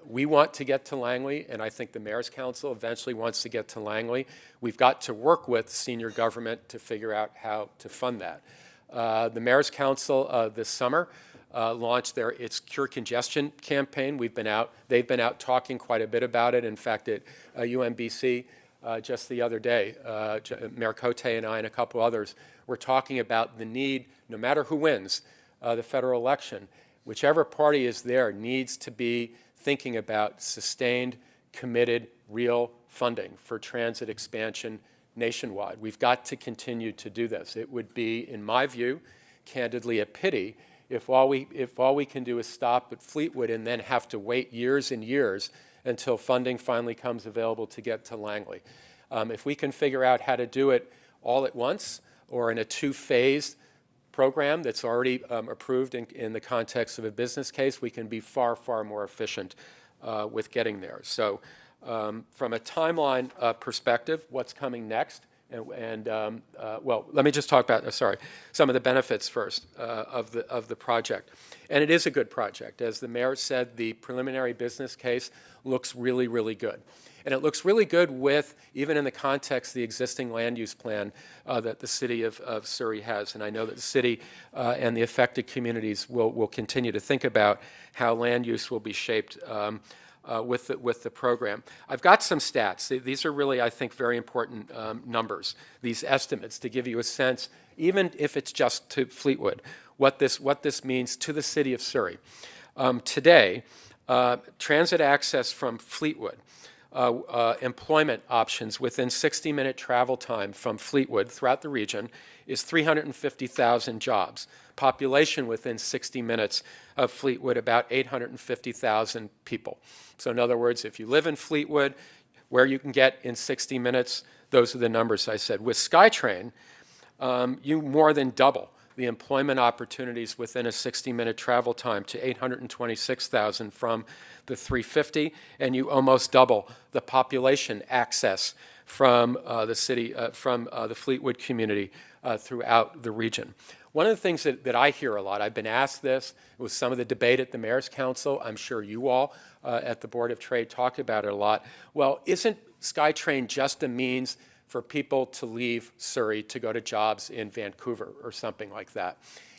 We want to get to Langley, and I think the Mayor's Council eventually wants to get to Langley. We've got to work with senior government to figure out how to fund that. The Mayor's Council this summer launched its Cure Congestion campaign. They've been out talking quite a bit about it. In fact, at UMBC just the other day, Mayor Cote and I and a couple others were talking about the need, no matter who wins the federal election, whichever party is there needs to be thinking about sustained, committed, real funding for transit expansion nationwide. We've got to continue to do this. It would be, in my view, candidly a pity if all we can do is stop at Fleetwood and then have to wait years and years until funding finally comes available to get to Langley. If we can figure out how to do it all at once or in a 2-phased program that's already approved in the context of a business case, we can be far, far more efficient with getting there. So from a timeline perspective, what's coming next Well, let me just talk about, some of the benefits first of the project. And it is a good project. As the mayor said, the preliminary business case looks really, really good. And it looks really good with, even in the context, the existing land use plan that the city of Surrey has. And I know that the city and the affected communities will continue to think about how land use will be shaped with the program. I've got some stats. These are really, I think, very important numbers, these estimates, to give you a sense, even if it's just to Fleetwood, what this means to the city of Surrey. Today, transit access from Fleetwood, employment options within 60-minute travel time from Fleetwood throughout the region is 350,000 jobs. Population within 60 minutes of Fleetwood, about 850,000 people. So in other words, if you live in Fleetwood, where you can get in 60 minutes, those are the numbers I said. With SkyTrain, you more than double the employment opportunities within a 60-minute travel time to 826,000 from the 350, and you almost double the population access from the city, from the Fleetwood community throughout the region. One of the things that I hear a lot, I've been asked this, it was some of the debate at the Mayor's Council, I'm sure you all at the Board of Trade talk about it a lot. Well, isn't SkyTrain just a means for people to leave Surrey to go to jobs in Vancouver or something like that?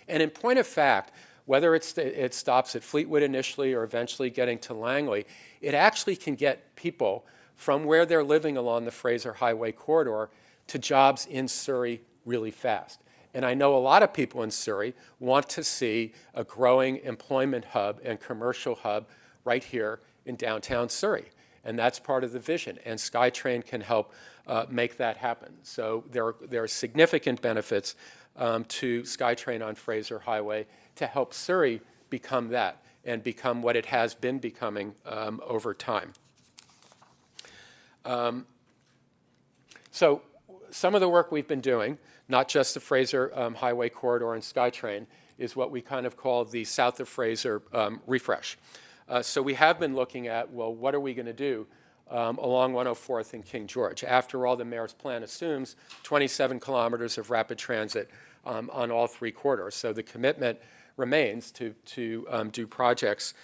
And in point of fact, whether it stops at Fleetwood initially or eventually getting to Langley, it actually can get people from where they're living along the Fraser Highway corridor to jobs in Surrey really fast. And I know a lot of people in Surrey want to see a growing employment hub and commercial hub right here in downtown Surrey. And that's part of the vision. And SkyTrain can help make that happen. So there are significant benefits to SkyTrain on Fraser Highway to help Surrey become that and become what it has been becoming over time. So some of the work we've been doing, not just the Fraser Highway corridor and SkyTrain, is what we kind of call the South of Fraser refresh. So we have been looking at, well, what are we going to do along 104th and King George? After all, the mayor's plan assumes 27 kilometers of rapid transit on all three corridors. So the commitment remains to do projects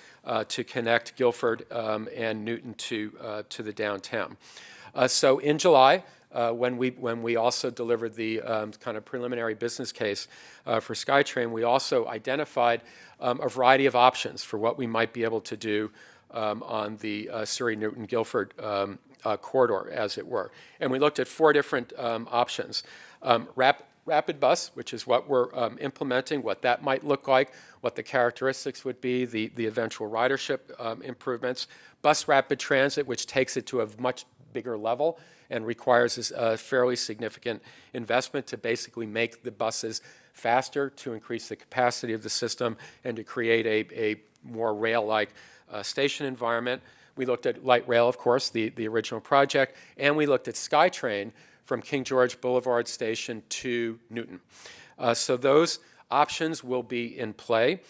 to connect Guildford and Newton to the downtown. So in July, when we also delivered the kind of preliminary business case for SkyTrain, we also identified a variety of options for what we might be able to do on the Surrey-Newton-Guildford corridor, as it were. And we looked at 4 different options. RapidBus, which is what we're implementing, what that might look like, what the characteristics would be, the eventual ridership improvements. Bus rapid transit, which takes it to a much bigger level and requires a fairly significant investment to basically make the buses faster, to increase the capacity of the system, and to create a more rail-like station environment. We looked at light rail, of course, the original project, and we looked at SkyTrain from King George Boulevard Station to Newton. So those options will be in play.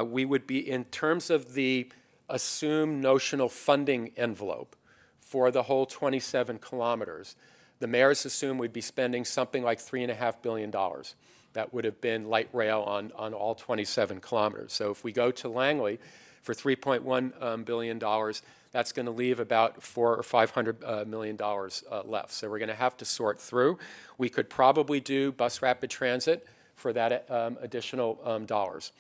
We would be, in terms of the assumed notional funding envelope for the whole 27 kilometers, the mayors assume we'd be spending something like $3.5 billion. That would have been light rail on all 27 kilometers. So if we go to Langley for $3.1 billion, that's going to leave about $400 or $500 million left. So we're going to have to sort through. We could probably do bus rapid transit for that additional dollars.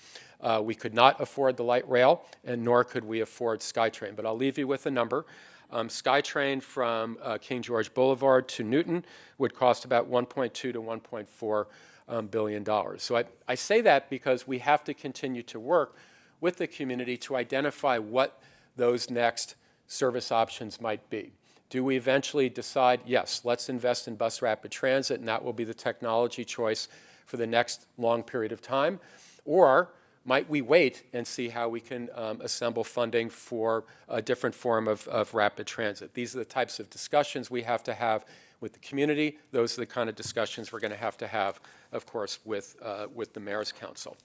We could not afford the light rail, and nor could we afford SkyTrain. But I'll leave you with a number. SkyTrain from King George Boulevard to Newton would cost about $1.2 to $1.4 billion. So I say that because we have to continue to work with the community to identify what those next service options might be. Do we eventually decide, yes, let's invest in bus rapid transit, and that will be the technology choice for the next long period of time? Or might we wait and see how we can assemble funding for a different form of rapid transit? These are the types of discussions we have to have with the community. Those are the kind of discussions we're going to have, of course, with the Mayor's Council.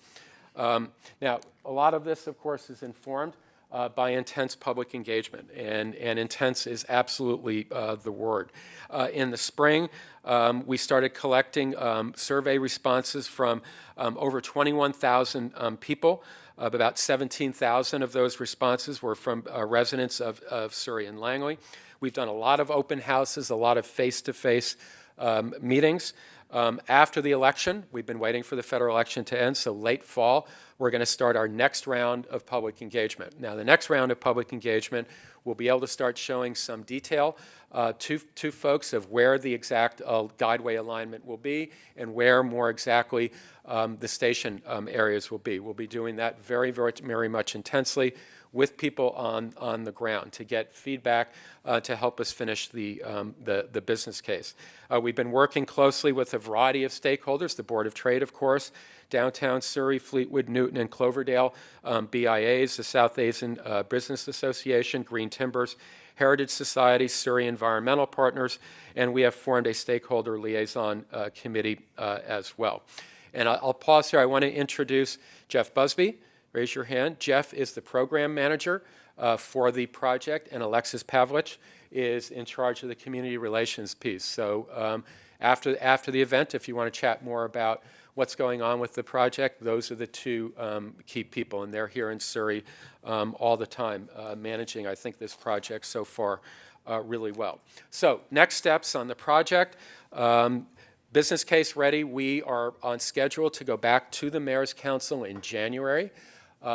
Now, a lot of this, of course, is informed by intense public engagement, and intense is absolutely the word. In the spring, we started collecting survey responses from over 21,000 people. About 17,000 of those responses were from residents of Surrey and Langley. We've done a lot of open houses, a lot of face-to-face meetings. After the election, we've been waiting for the federal election to end, so late fall, we're going to start our next round of public engagement. Now, the next round of public engagement, we'll be able to start showing some detail to folks of where the exact guideway alignment will be and where more exactly the station areas will be. We'll be doing that very, very, very much intensely with people on the ground to get feedback to help us finish the business case. We've been working closely with a variety of stakeholders, the Board of Trade, of course, Downtown Surrey, Fleetwood, Newton, and Cloverdale, BIAs, the South Asian Business Association, Green Timbers, Heritage Society, Surrey Environmental Partners, and we have formed a stakeholder liaison committee as well. And I'll pause here. I want to introduce Jeff Busby. Raise your hand. Jeff is the program manager for the project, and Alexis Pavlich is in charge of the community relations piece. So after the event, if you want to chat more about what's going on with the project, those are the two key people, and they're here in Surrey all the time, managing, I think, this project so far really well. So next steps on the project. Business case ready. We are on schedule to go back to the Mayor's Council in January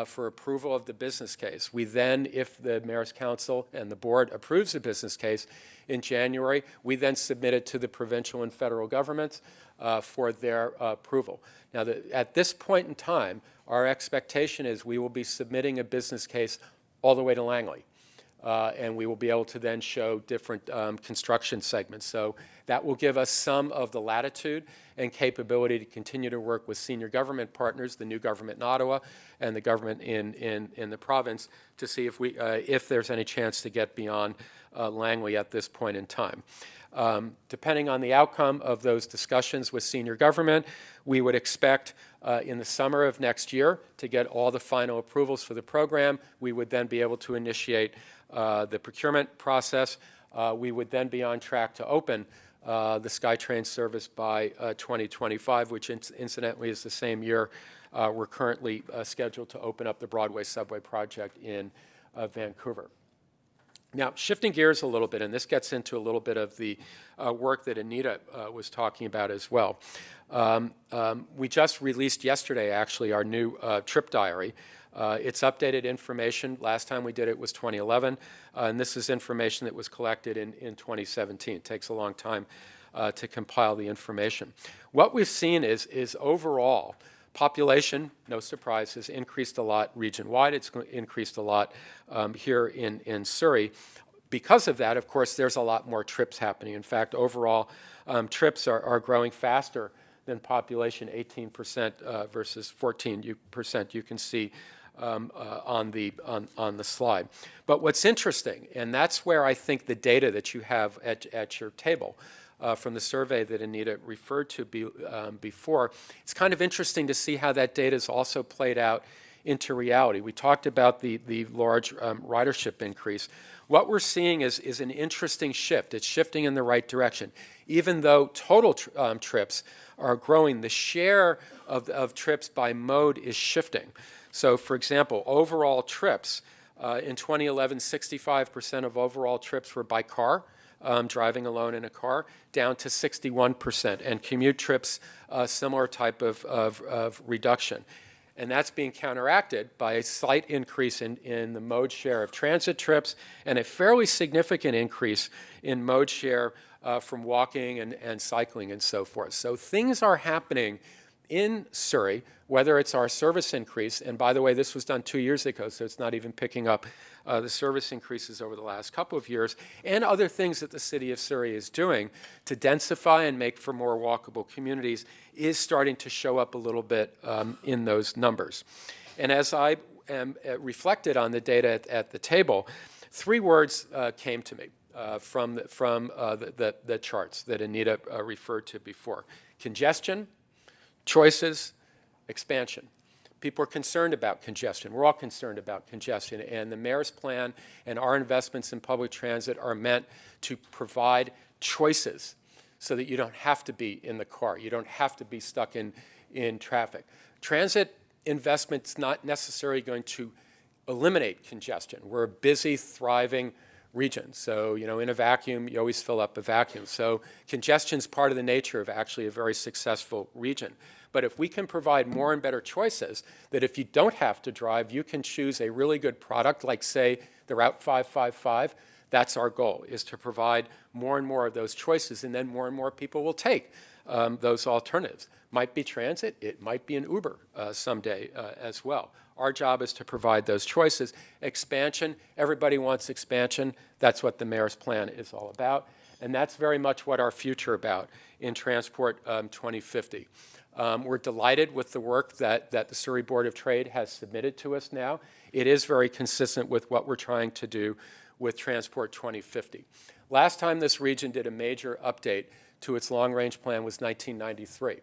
for approval of the business case. We then, if the Mayor's Council and the board approves the business case in January, we then submit it to the provincial and federal governments for their approval. Now, at this point in time, our expectation is we will be submitting a business case all the way to Langley. And we will be able to then show different construction segments. So that will give us some of the latitude and capability to continue to work with senior government partners, the new government in Ottawa and the government in the province, to see if there's any chance to get beyond Langley at this point in time. Depending on the outcome of those discussions with senior government, we would expect in the summer of next year to get all the final approvals for the program. We would then be able to initiate the procurement process. We would then be on track to open the SkyTrain service by 2025, which incidentally is the same year we're currently scheduled to open up the Broadway subway project in Vancouver. Now, shifting gears a little bit, and this gets into a little bit of the work that Anita was talking about as well. We just released yesterday, actually, our new trip diary. It's updated information. Last time we did it was 2011, and this is information that was collected in 2017. It takes a long time to compile the information. What we've seen is overall, population, no surprise, has increased a lot region-wide. It's increased a lot here in Surrey. Because of that, of course, there's a lot more trips happening. In fact, overall, trips are growing faster than population, 18% versus 14% you can see on the slide. But what's interesting, and that's where I think the data that you have at your table from the survey that Anita referred to before, it's kind of interesting to see how that data is also played out into reality. We talked about the large ridership increase. What we're seeing is an interesting shift. It's shifting in the right direction. Even though total trips are growing, the share of trips by mode is shifting. So, for example, overall trips, in 2011, 65% of overall trips were by car, driving alone in a car, down to 61%. And commute trips, similar type of reduction. And that's being counteracted by a slight increase in the mode share of transit trips and a fairly significant increase in mode share from walking and cycling and so forth. So things are happening in Surrey, whether it's our service increase, and by the way, this was done 2 years ago, so it's not even picking up the service increases over the last couple of years, and other things that the city of Surrey is doing to densify and make for more walkable communities is starting to show up a little bit in those numbers. And as I reflected on the data at the table, 3 words came to me from the charts that Anita referred to before: congestion, choices, expansion. People are concerned about congestion. We're all concerned about congestion. And the mayor's plan and our investments in public transit are meant to provide choices so that you don't have to be in the car. You don't have to be stuck in traffic. Transit investment's not necessarily going to eliminate congestion. We're a busy, thriving region. So, in a vacuum, you always fill up a vacuum. So congestion's part of the nature of actually a very successful region. But if we can provide more and better choices, that if you don't have to drive, you can choose a really good product, like, say, the Route 555, that's our goal, is to provide more and more of those choices, and then more and more people will take those alternatives. Might be transit, it might be an Uber someday as well. Our job is to provide those choices. Expansion, everybody wants expansion. That's what the mayor's plan is all about. And that's very much what our future about in Transport 2050. We're delighted with the work that the Surrey Board of Trade has submitted to us now. It is very consistent with what we're trying to do with Transport 2050. Last time this region did a major update to its long-range plan was 1993.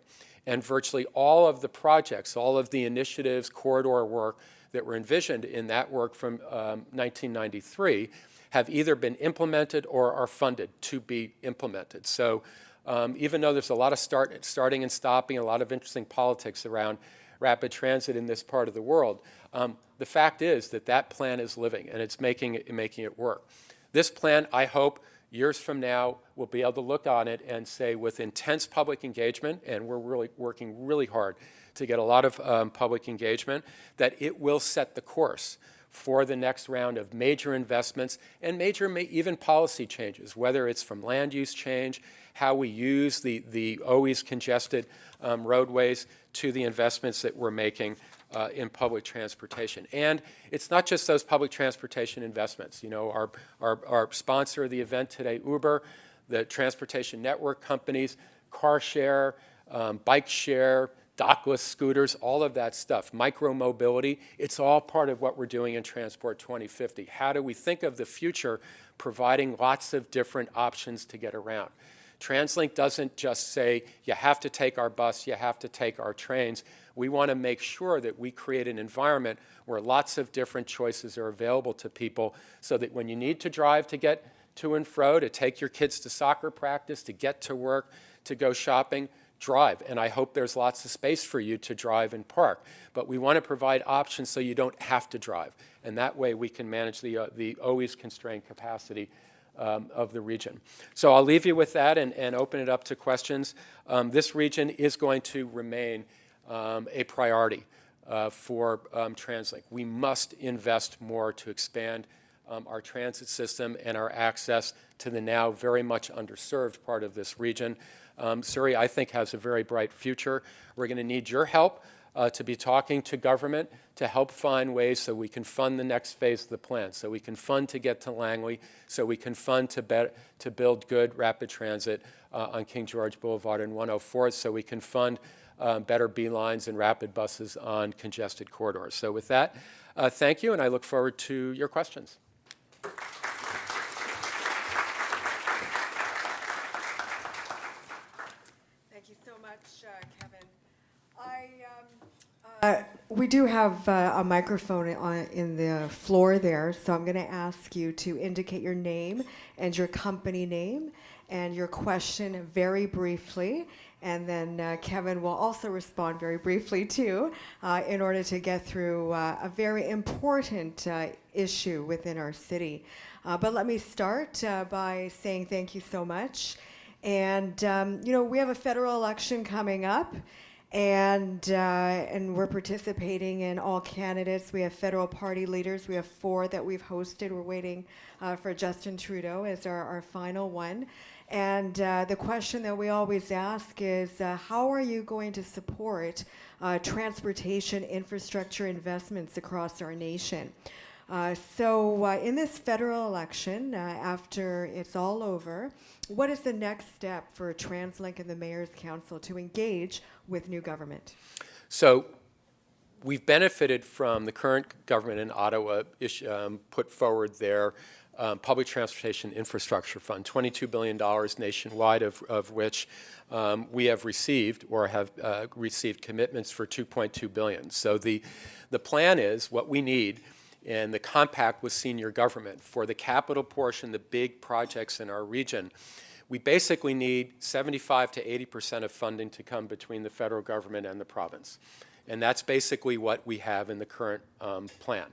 And virtually all of the projects, all of the initiatives, corridor work that were envisioned in that work from 1993 have either been implemented or are funded to be implemented. So even though there's a lot of starting and stopping, a lot of interesting politics around rapid transit in this part of the world, the fact is that that plan is living, and it's making it work. This plan, I hope, years from now, we'll be able to look on it and say, with intense public engagement, and we're really working really hard to get a lot of public engagement, that it will set the course for the next round of major investments and major even policy changes, whether it's from land use change, how we use the always congested roadways, to the investments that we're making in public transportation. And it's not just those public transportation investments. Our sponsor of the event today, Uber, the transportation network companies, car share, bike share, dockless scooters, all of that stuff, micro-mobility, it's all part of what we're doing in Transport 2050. How do we think of the future providing lots of different options to get around? TransLink doesn't just say, you have to take our bus, you have to take our trains. We want to make sure that we create an environment where lots of different choices are available to people, so that when you need to drive to get to and fro, to take your kids to soccer practice, to get to work, to go shopping, drive. And I hope there's lots of space for you to drive and park. But we want to provide options so you don't have to drive. And that way we can manage the always constrained capacity of the region. So I'll leave you with that and open it up to questions. This region is going to remain a priority for TransLink. We must invest more to expand our transit system and our access to the now very much underserved part of this region. Surrey, I think, has a very bright future. We're going to need your help to be talking to government to help find ways so we can fund the next phase of the plan, so we can fund to get to Langley, so we can fund to build good rapid transit on King George Boulevard and 104th, so we can fund better B-lines and rapid buses on congested corridors. So with that, thank you, and I look forward to your questions. Thank you so much, Kevin. We do have a microphone in the floor there, so I'm going to ask you to indicate your name and your company name and your question very briefly, and then Kevin will also respond very briefly too, in order to get through a very important issue within our city. But let me start by saying thank you so much. And we have a federal election coming up, and we're participating in all candidates. We have federal party leaders. We have 4 that we've hosted. We're waiting for Justin Trudeau as our final one. And the question that we always ask is, how are you going to support transportation infrastructure investments across our nation? So in this federal election, after it's all over, what is the next step for TransLink and the Mayor's Council to engage with new government? So we've benefited from the current government in Ottawa put forward their Public Transportation Infrastructure Fund, $22 billion nationwide, of which we have received or have received commitments for $2.2 billion. So the plan is what we need in the compact with senior government for the capital portion, the big projects in our region. We basically need 75 to 80% of funding to come between the federal government and the province. And that's basically what we have in the current plan.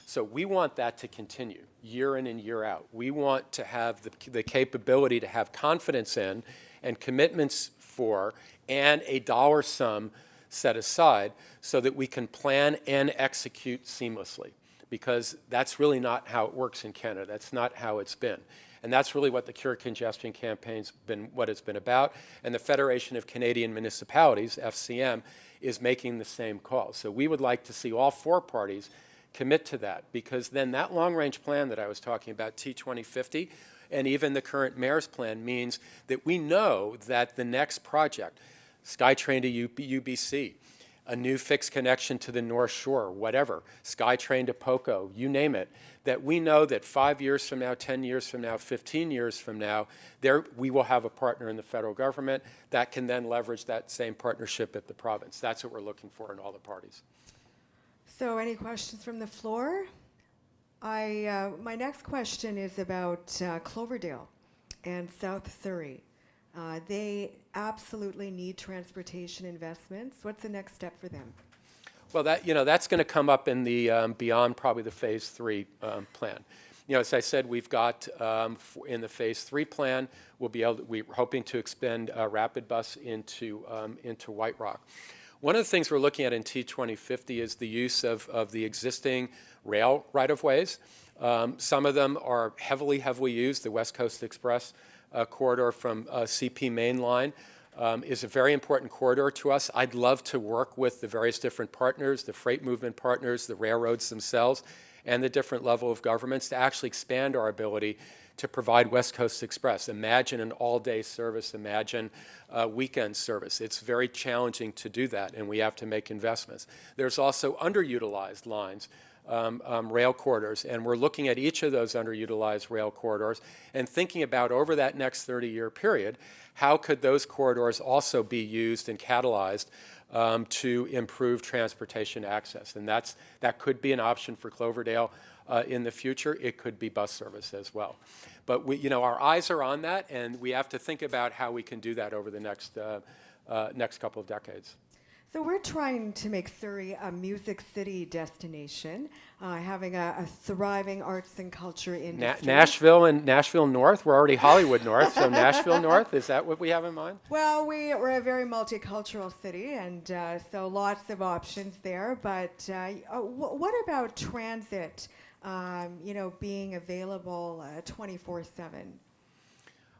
So we want that to continue year in and year out. We want to have the capability to have confidence in and commitments for and a dollar sum set aside so that we can plan and execute seamlessly, because that's really not how it works in Canada. That's not how it's been. And that's really what the Cure Congestion campaign's been, what it's been about. And the Federation of Canadian Municipalities, FCM, is making the same call. So we would like to see all four parties commit to that, because then that long-range plan that I was talking about, T2050, and even the current mayor's plan means that we know that the next project, SkyTrain to UBC, a new fixed connection to the North Shore, whatever, SkyTrain to Poco, you name it, that we know that 5 years from now, 10 years from now, 15 years from now, there we will have a partner in the federal government that can then leverage that same partnership at the province. That's what we're looking for in all the parties. So any questions from the floor? My next question is about Cloverdale and South Surrey. They absolutely need transportation investments. What's the next step for them? Well, that's going to come up in the beyond probably the Phase 3 plan. As I said, we've got in the Phase 3 plan, we're hoping to expand RapidBus into White Rock. One of the things we're looking at in T2050 is the use of the existing rail right-of-ways. Some of them are heavily used. The West Coast Express corridor from CP Main Line is a very important corridor to us. I'd love to work with the various different partners, the freight movement partners, the railroads themselves, and the different level of governments to actually expand our ability to provide West Coast Express. Imagine an all-day service, imagine weekend service. It's very challenging to do that, and we have to make investments. There's also underutilized lines, rail corridors, and we're looking at each of those underutilized rail corridors and thinking about over that next 30-year period, how could those corridors also be used and catalyzed to improve transportation access. And that could be an option for Cloverdale in the future. It could be bus service as well. But our eyes are on that, and we have to think about how we can do that over the next couple of decades. So we're trying to make Surrey a music city destination, having a thriving arts and culture industry. Nashville North. We're already Hollywood North, so Nashville North, is that what we have in mind? Well, we're a very multicultural city, and so lots of options there. But what about transit, being available 24/7?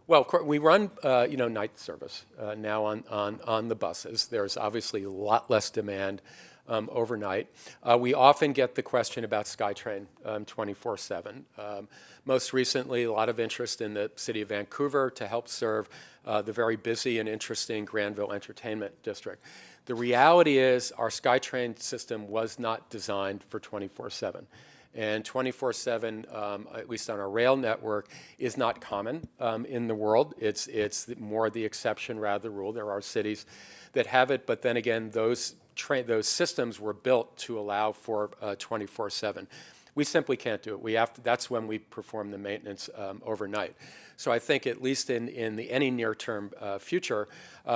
Well, we run, night service now on the buses. There's obviously a lot less demand overnight. We often get the question about SkyTrain 24/7. Most recently, a lot of interest in the city of Vancouver to help serve the very busy and interesting Granville Entertainment District. The reality is our SkyTrain system was not designed for 24/7. And 24/7, at least on our rail network, is not common in the world. It's more the exception rather than the rule. There are cities that have it, but then again, those systems were built to allow for 24/7. We simply can't do it. That's when we perform the maintenance overnight. So I think at least in any near-term future,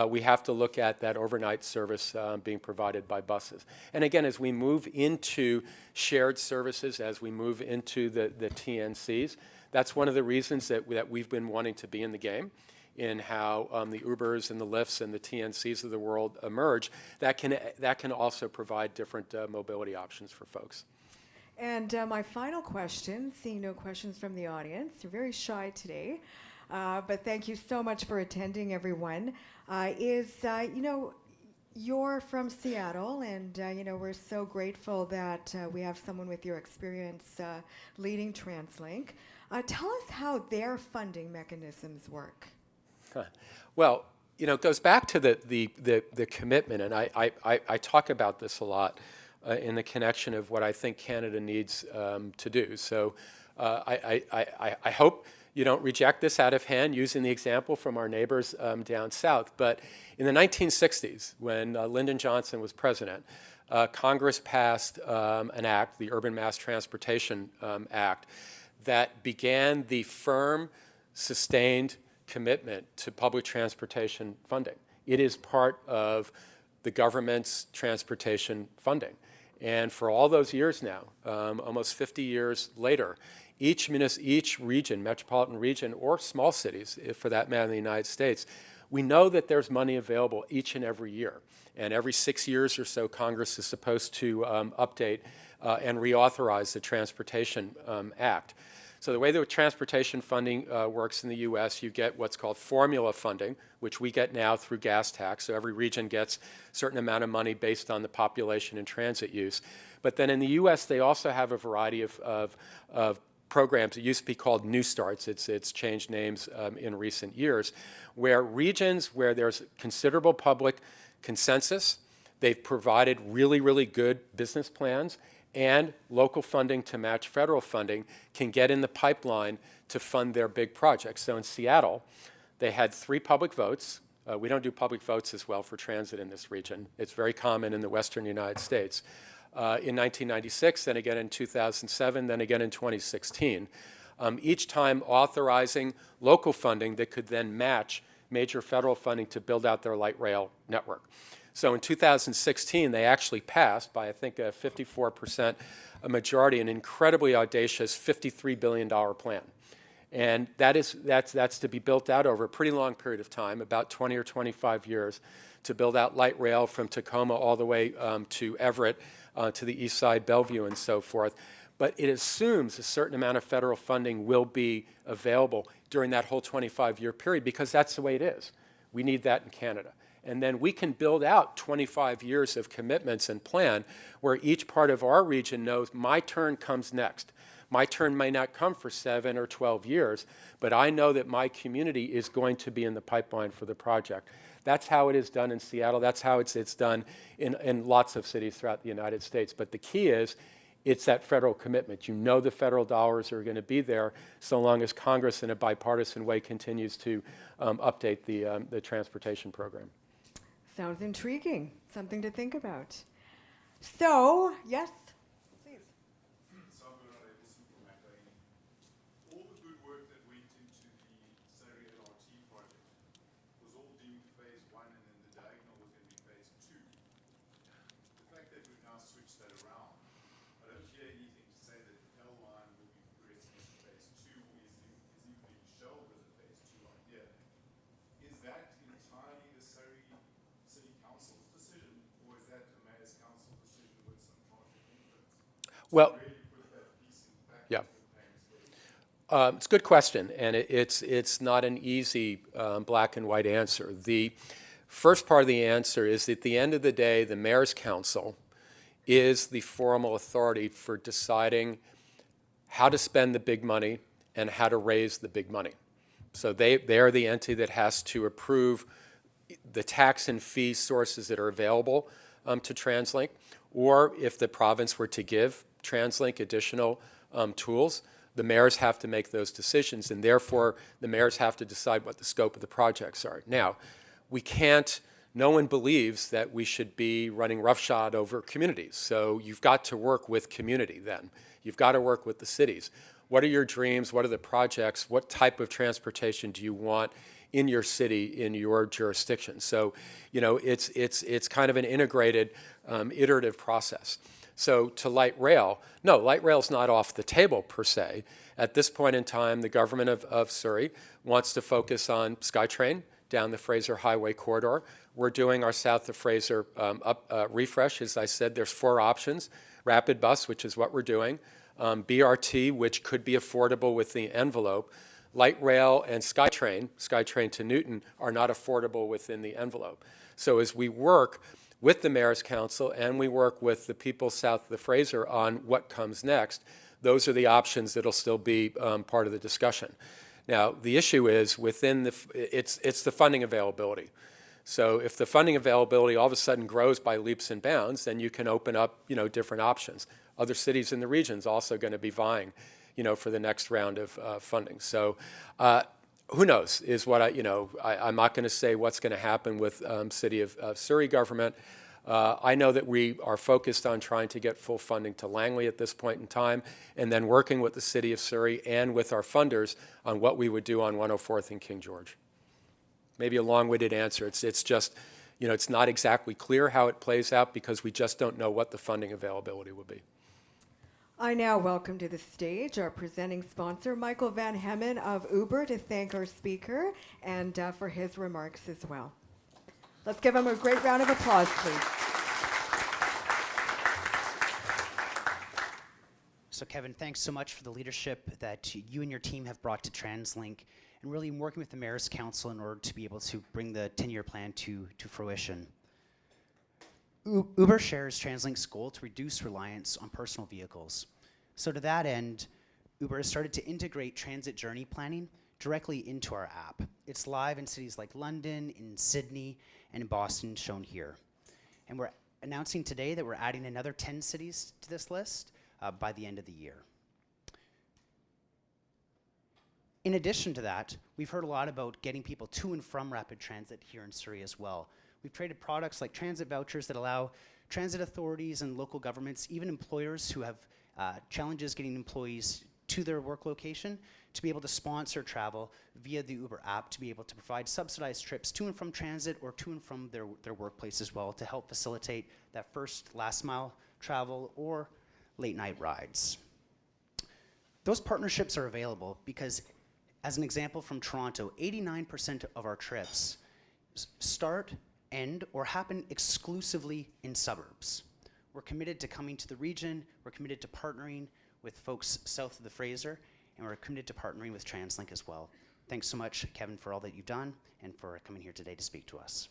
we have to look at that overnight service being provided by buses. And again, as we move into shared services, as we move into the TNCs, that's one of the reasons that we've been wanting to be in the game, in how the Ubers and the Lyfts and the TNCs of the world emerge. That can also provide different mobility options for folks. And my final question, seeing no questions from the audience, you're very shy today, but thank you so much for attending, everyone, you're from Seattle, and we're so grateful that we have someone with your experience leading TransLink. Tell us how their funding mechanisms work. Well, it goes back to the commitment, and I talk about this a lot in the connection of what I think Canada needs to do. So I hope you don't reject this out of hand, using the example from our neighbors down south. But in the 1960s, when Lyndon Johnson was president, Congress passed an act, the Urban Mass Transportation Act, that began the firm, sustained commitment to public transportation funding. It is part of the government's transportation funding. And for all those years now, almost 50 years later, each region, metropolitan region, or small cities, if for that matter in the United States, we know that there's money available each and every year. And every 6 years or so, Congress is supposed to update and reauthorize the Transportation Act. So the way that transportation funding works in the U.S., you get what's called formula funding, which we get now through gas tax. So every region gets a certain amount of money based on the population and transit use. But then in the U.S., they also have a variety of programs. It used to be called New Starts. It's changed names in recent years, where regions where there's considerable public consensus, they've provided really, really good business plans, and local funding to match federal funding can get in the pipeline to fund their big projects. So in Seattle, they had 3 public votes. We don't do public votes as well for transit in this region. It's very common in the western United States. In 1996, then again in 2007, then again in 2016, each time authorizing local funding that could then match major federal funding to build out their light rail network. So in 2016, they actually passed by, I think, a 54% majority, an incredibly audacious $53 billion plan. And that's to be built out over a pretty long period of time, about 20 or 25 years, to build out light rail from Tacoma all the way to Everett, to the east side, Bellevue, and so forth. But it assumes a certain amount of federal funding will be available during that whole 25-year period, because that's the way it is. We need that in Canada. And then we can build out 25 years of commitments and plan where each part of our region knows my turn comes next. My turn may not come for 7 or 12 years, but I know that my community is going to be in the pipeline for the project. That's how it is done in Seattle. That's how it's done in lots of cities throughout the United States. But the key is, it's that federal commitment. You know the federal dollars are going to be there so long as Congress in a bipartisan way continues to update the transportation program. Sounds intriguing. Something to think about. So, yes? Please. All the good work that went into the Surrey LRT project was all deemed phase 1, and then the diagonal was going to be phase 2. The fact that we've now switched that around, I don't hear anything to say that L line will be progressing into phase 2, is even being shelved as a phase 2 idea. Is that entirely the Surrey City Council's decision, or is that the Mayor's Council decision with some transit influence? Well, Really put that piece in back yeah. into the planning stage. It's a good question, and it's not an easy black and white answer. The first part of the answer is, at the end of the day, the Mayor's Council is the formal authority for deciding how to spend the big money and how to raise the big money. So they are the entity that has to approve the tax and fee sources that are available to TransLink, or if the province were to give TransLink additional tools, the mayors have to make those decisions, and therefore the mayors have to decide what the scope of the projects are. Now, no one believes that we should be running roughshod over communities, so you've got to work with community then. You've got to work with the cities. What are your dreams? What are the projects? What type of transportation do you want in your city, in your jurisdiction? So, it's kind of an integrated, iterative process. So to light rail, no, light rail's not off the table per se. At this point in time, the government of Surrey wants to focus on SkyTrain down the Fraser Highway corridor. We're doing our South of Fraser refresh. As I said, there's 4 options. RapidBus, which is what we're doing. BRT, which could be affordable with the envelope. Light rail and SkyTrain to Newton, are not affordable within the envelope. So as we work with the Mayor's Council and we work with the people south of the Fraser on what comes next, those are the options that'll still be part of the discussion. Now, the issue is it's the funding availability. So if the funding availability all of a sudden grows by leaps and bounds, then you can open up different options. Other cities in the region is also going to be vying for the next round of funding. So who knows is what I'm not going to say what's going to happen with City of Surrey government. I know that we are focused on trying to get full funding to Langley at this point in time, and then working with the City of Surrey and with our funders on what we would do on 104th and King George. Maybe a long-winded answer. It's just, it's not exactly clear how it plays out because we just don't know what the funding availability will be. I now welcome to the stage our presenting sponsor, Michael Van Hemmen of Uber, to thank our speaker and for his remarks as well. Let's give him a great round of applause, please. So Kevin, thanks so much for the leadership that you and your team have brought to TransLink, and really working with the Mayor's Council in order to be able to bring the 10-year plan to fruition. Uber shares TransLink's goal to reduce reliance on personal vehicles. So to that end, Uber has started to integrate transit journey planning directly into our app. It's live in cities like London, in Sydney, and in Boston, shown here. And we're announcing today that we're adding another 10 cities to this list by the end of the year. In addition to that, we've heard a lot about getting people to and from rapid transit here in Surrey as well. We've created products like transit vouchers that allow transit authorities and local governments, even employers who have challenges getting employees to their work location, to be able to sponsor travel via the Uber app, to be able to provide subsidized trips to and from transit or to and from their workplace as well, to help facilitate that first last mile travel or late night rides. Those partnerships are available because, as an example from Toronto, 89% of our trips start, end, or happen exclusively in suburbs. We're committed to coming to the region, we're committed to partnering with folks south of the Fraser, and we're committed to partnering with TransLink as well. Thanks so much, Kevin, for all that you've done and for coming here today to speak to us.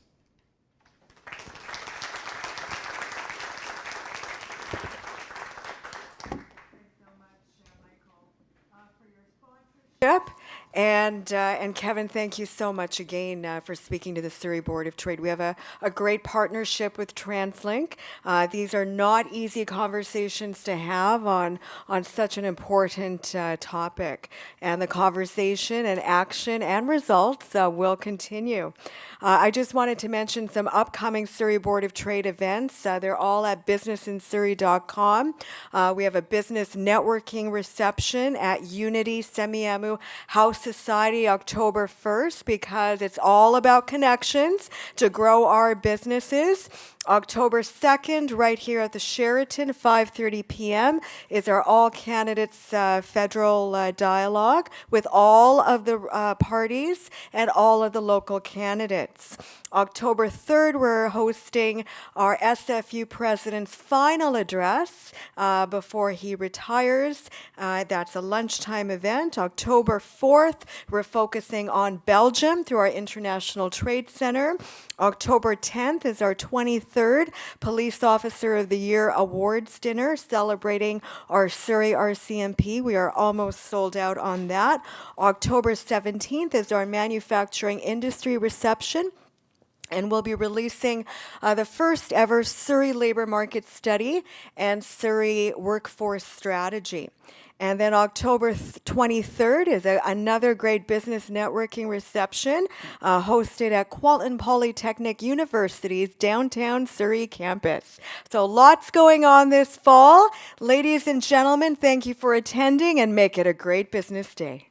And Kevin, thank you so much again for speaking to the Surrey Board of Trade. We have a great partnership with TransLink. These are not easy conversations to have on such an important topic. And the conversation and action and results will continue. I just wanted to mention some upcoming Surrey Board of Trade events. They're all at businessinsurrey.com. We have a business networking reception at Unity Semiamu House Society October 1st because it's all about connections to grow our businesses. October 2nd, right here at the Sheraton, 5:30 p.m., is our All Candidates Federal Dialogue with all of the parties and all of the local candidates. October 3rd, we're hosting our SFU President's final address before he retires. That's a lunchtime event. October 4th, we're focusing on Belgium through our International Trade Center. October 10th is our 23rd Police Officer of the Year Awards Dinner celebrating our Surrey RCMP. We are almost sold out on that. October 17th is our Manufacturing Industry Reception. And we'll be releasing the first ever Surrey Labour Market Study and Surrey Workforce Strategy. And then October 23rd is another great business networking reception hosted at Kwalton Polytechnic University's downtown Surrey campus. So lots going on this fall. Ladies and gentlemen, thank you for attending and make it a great business day.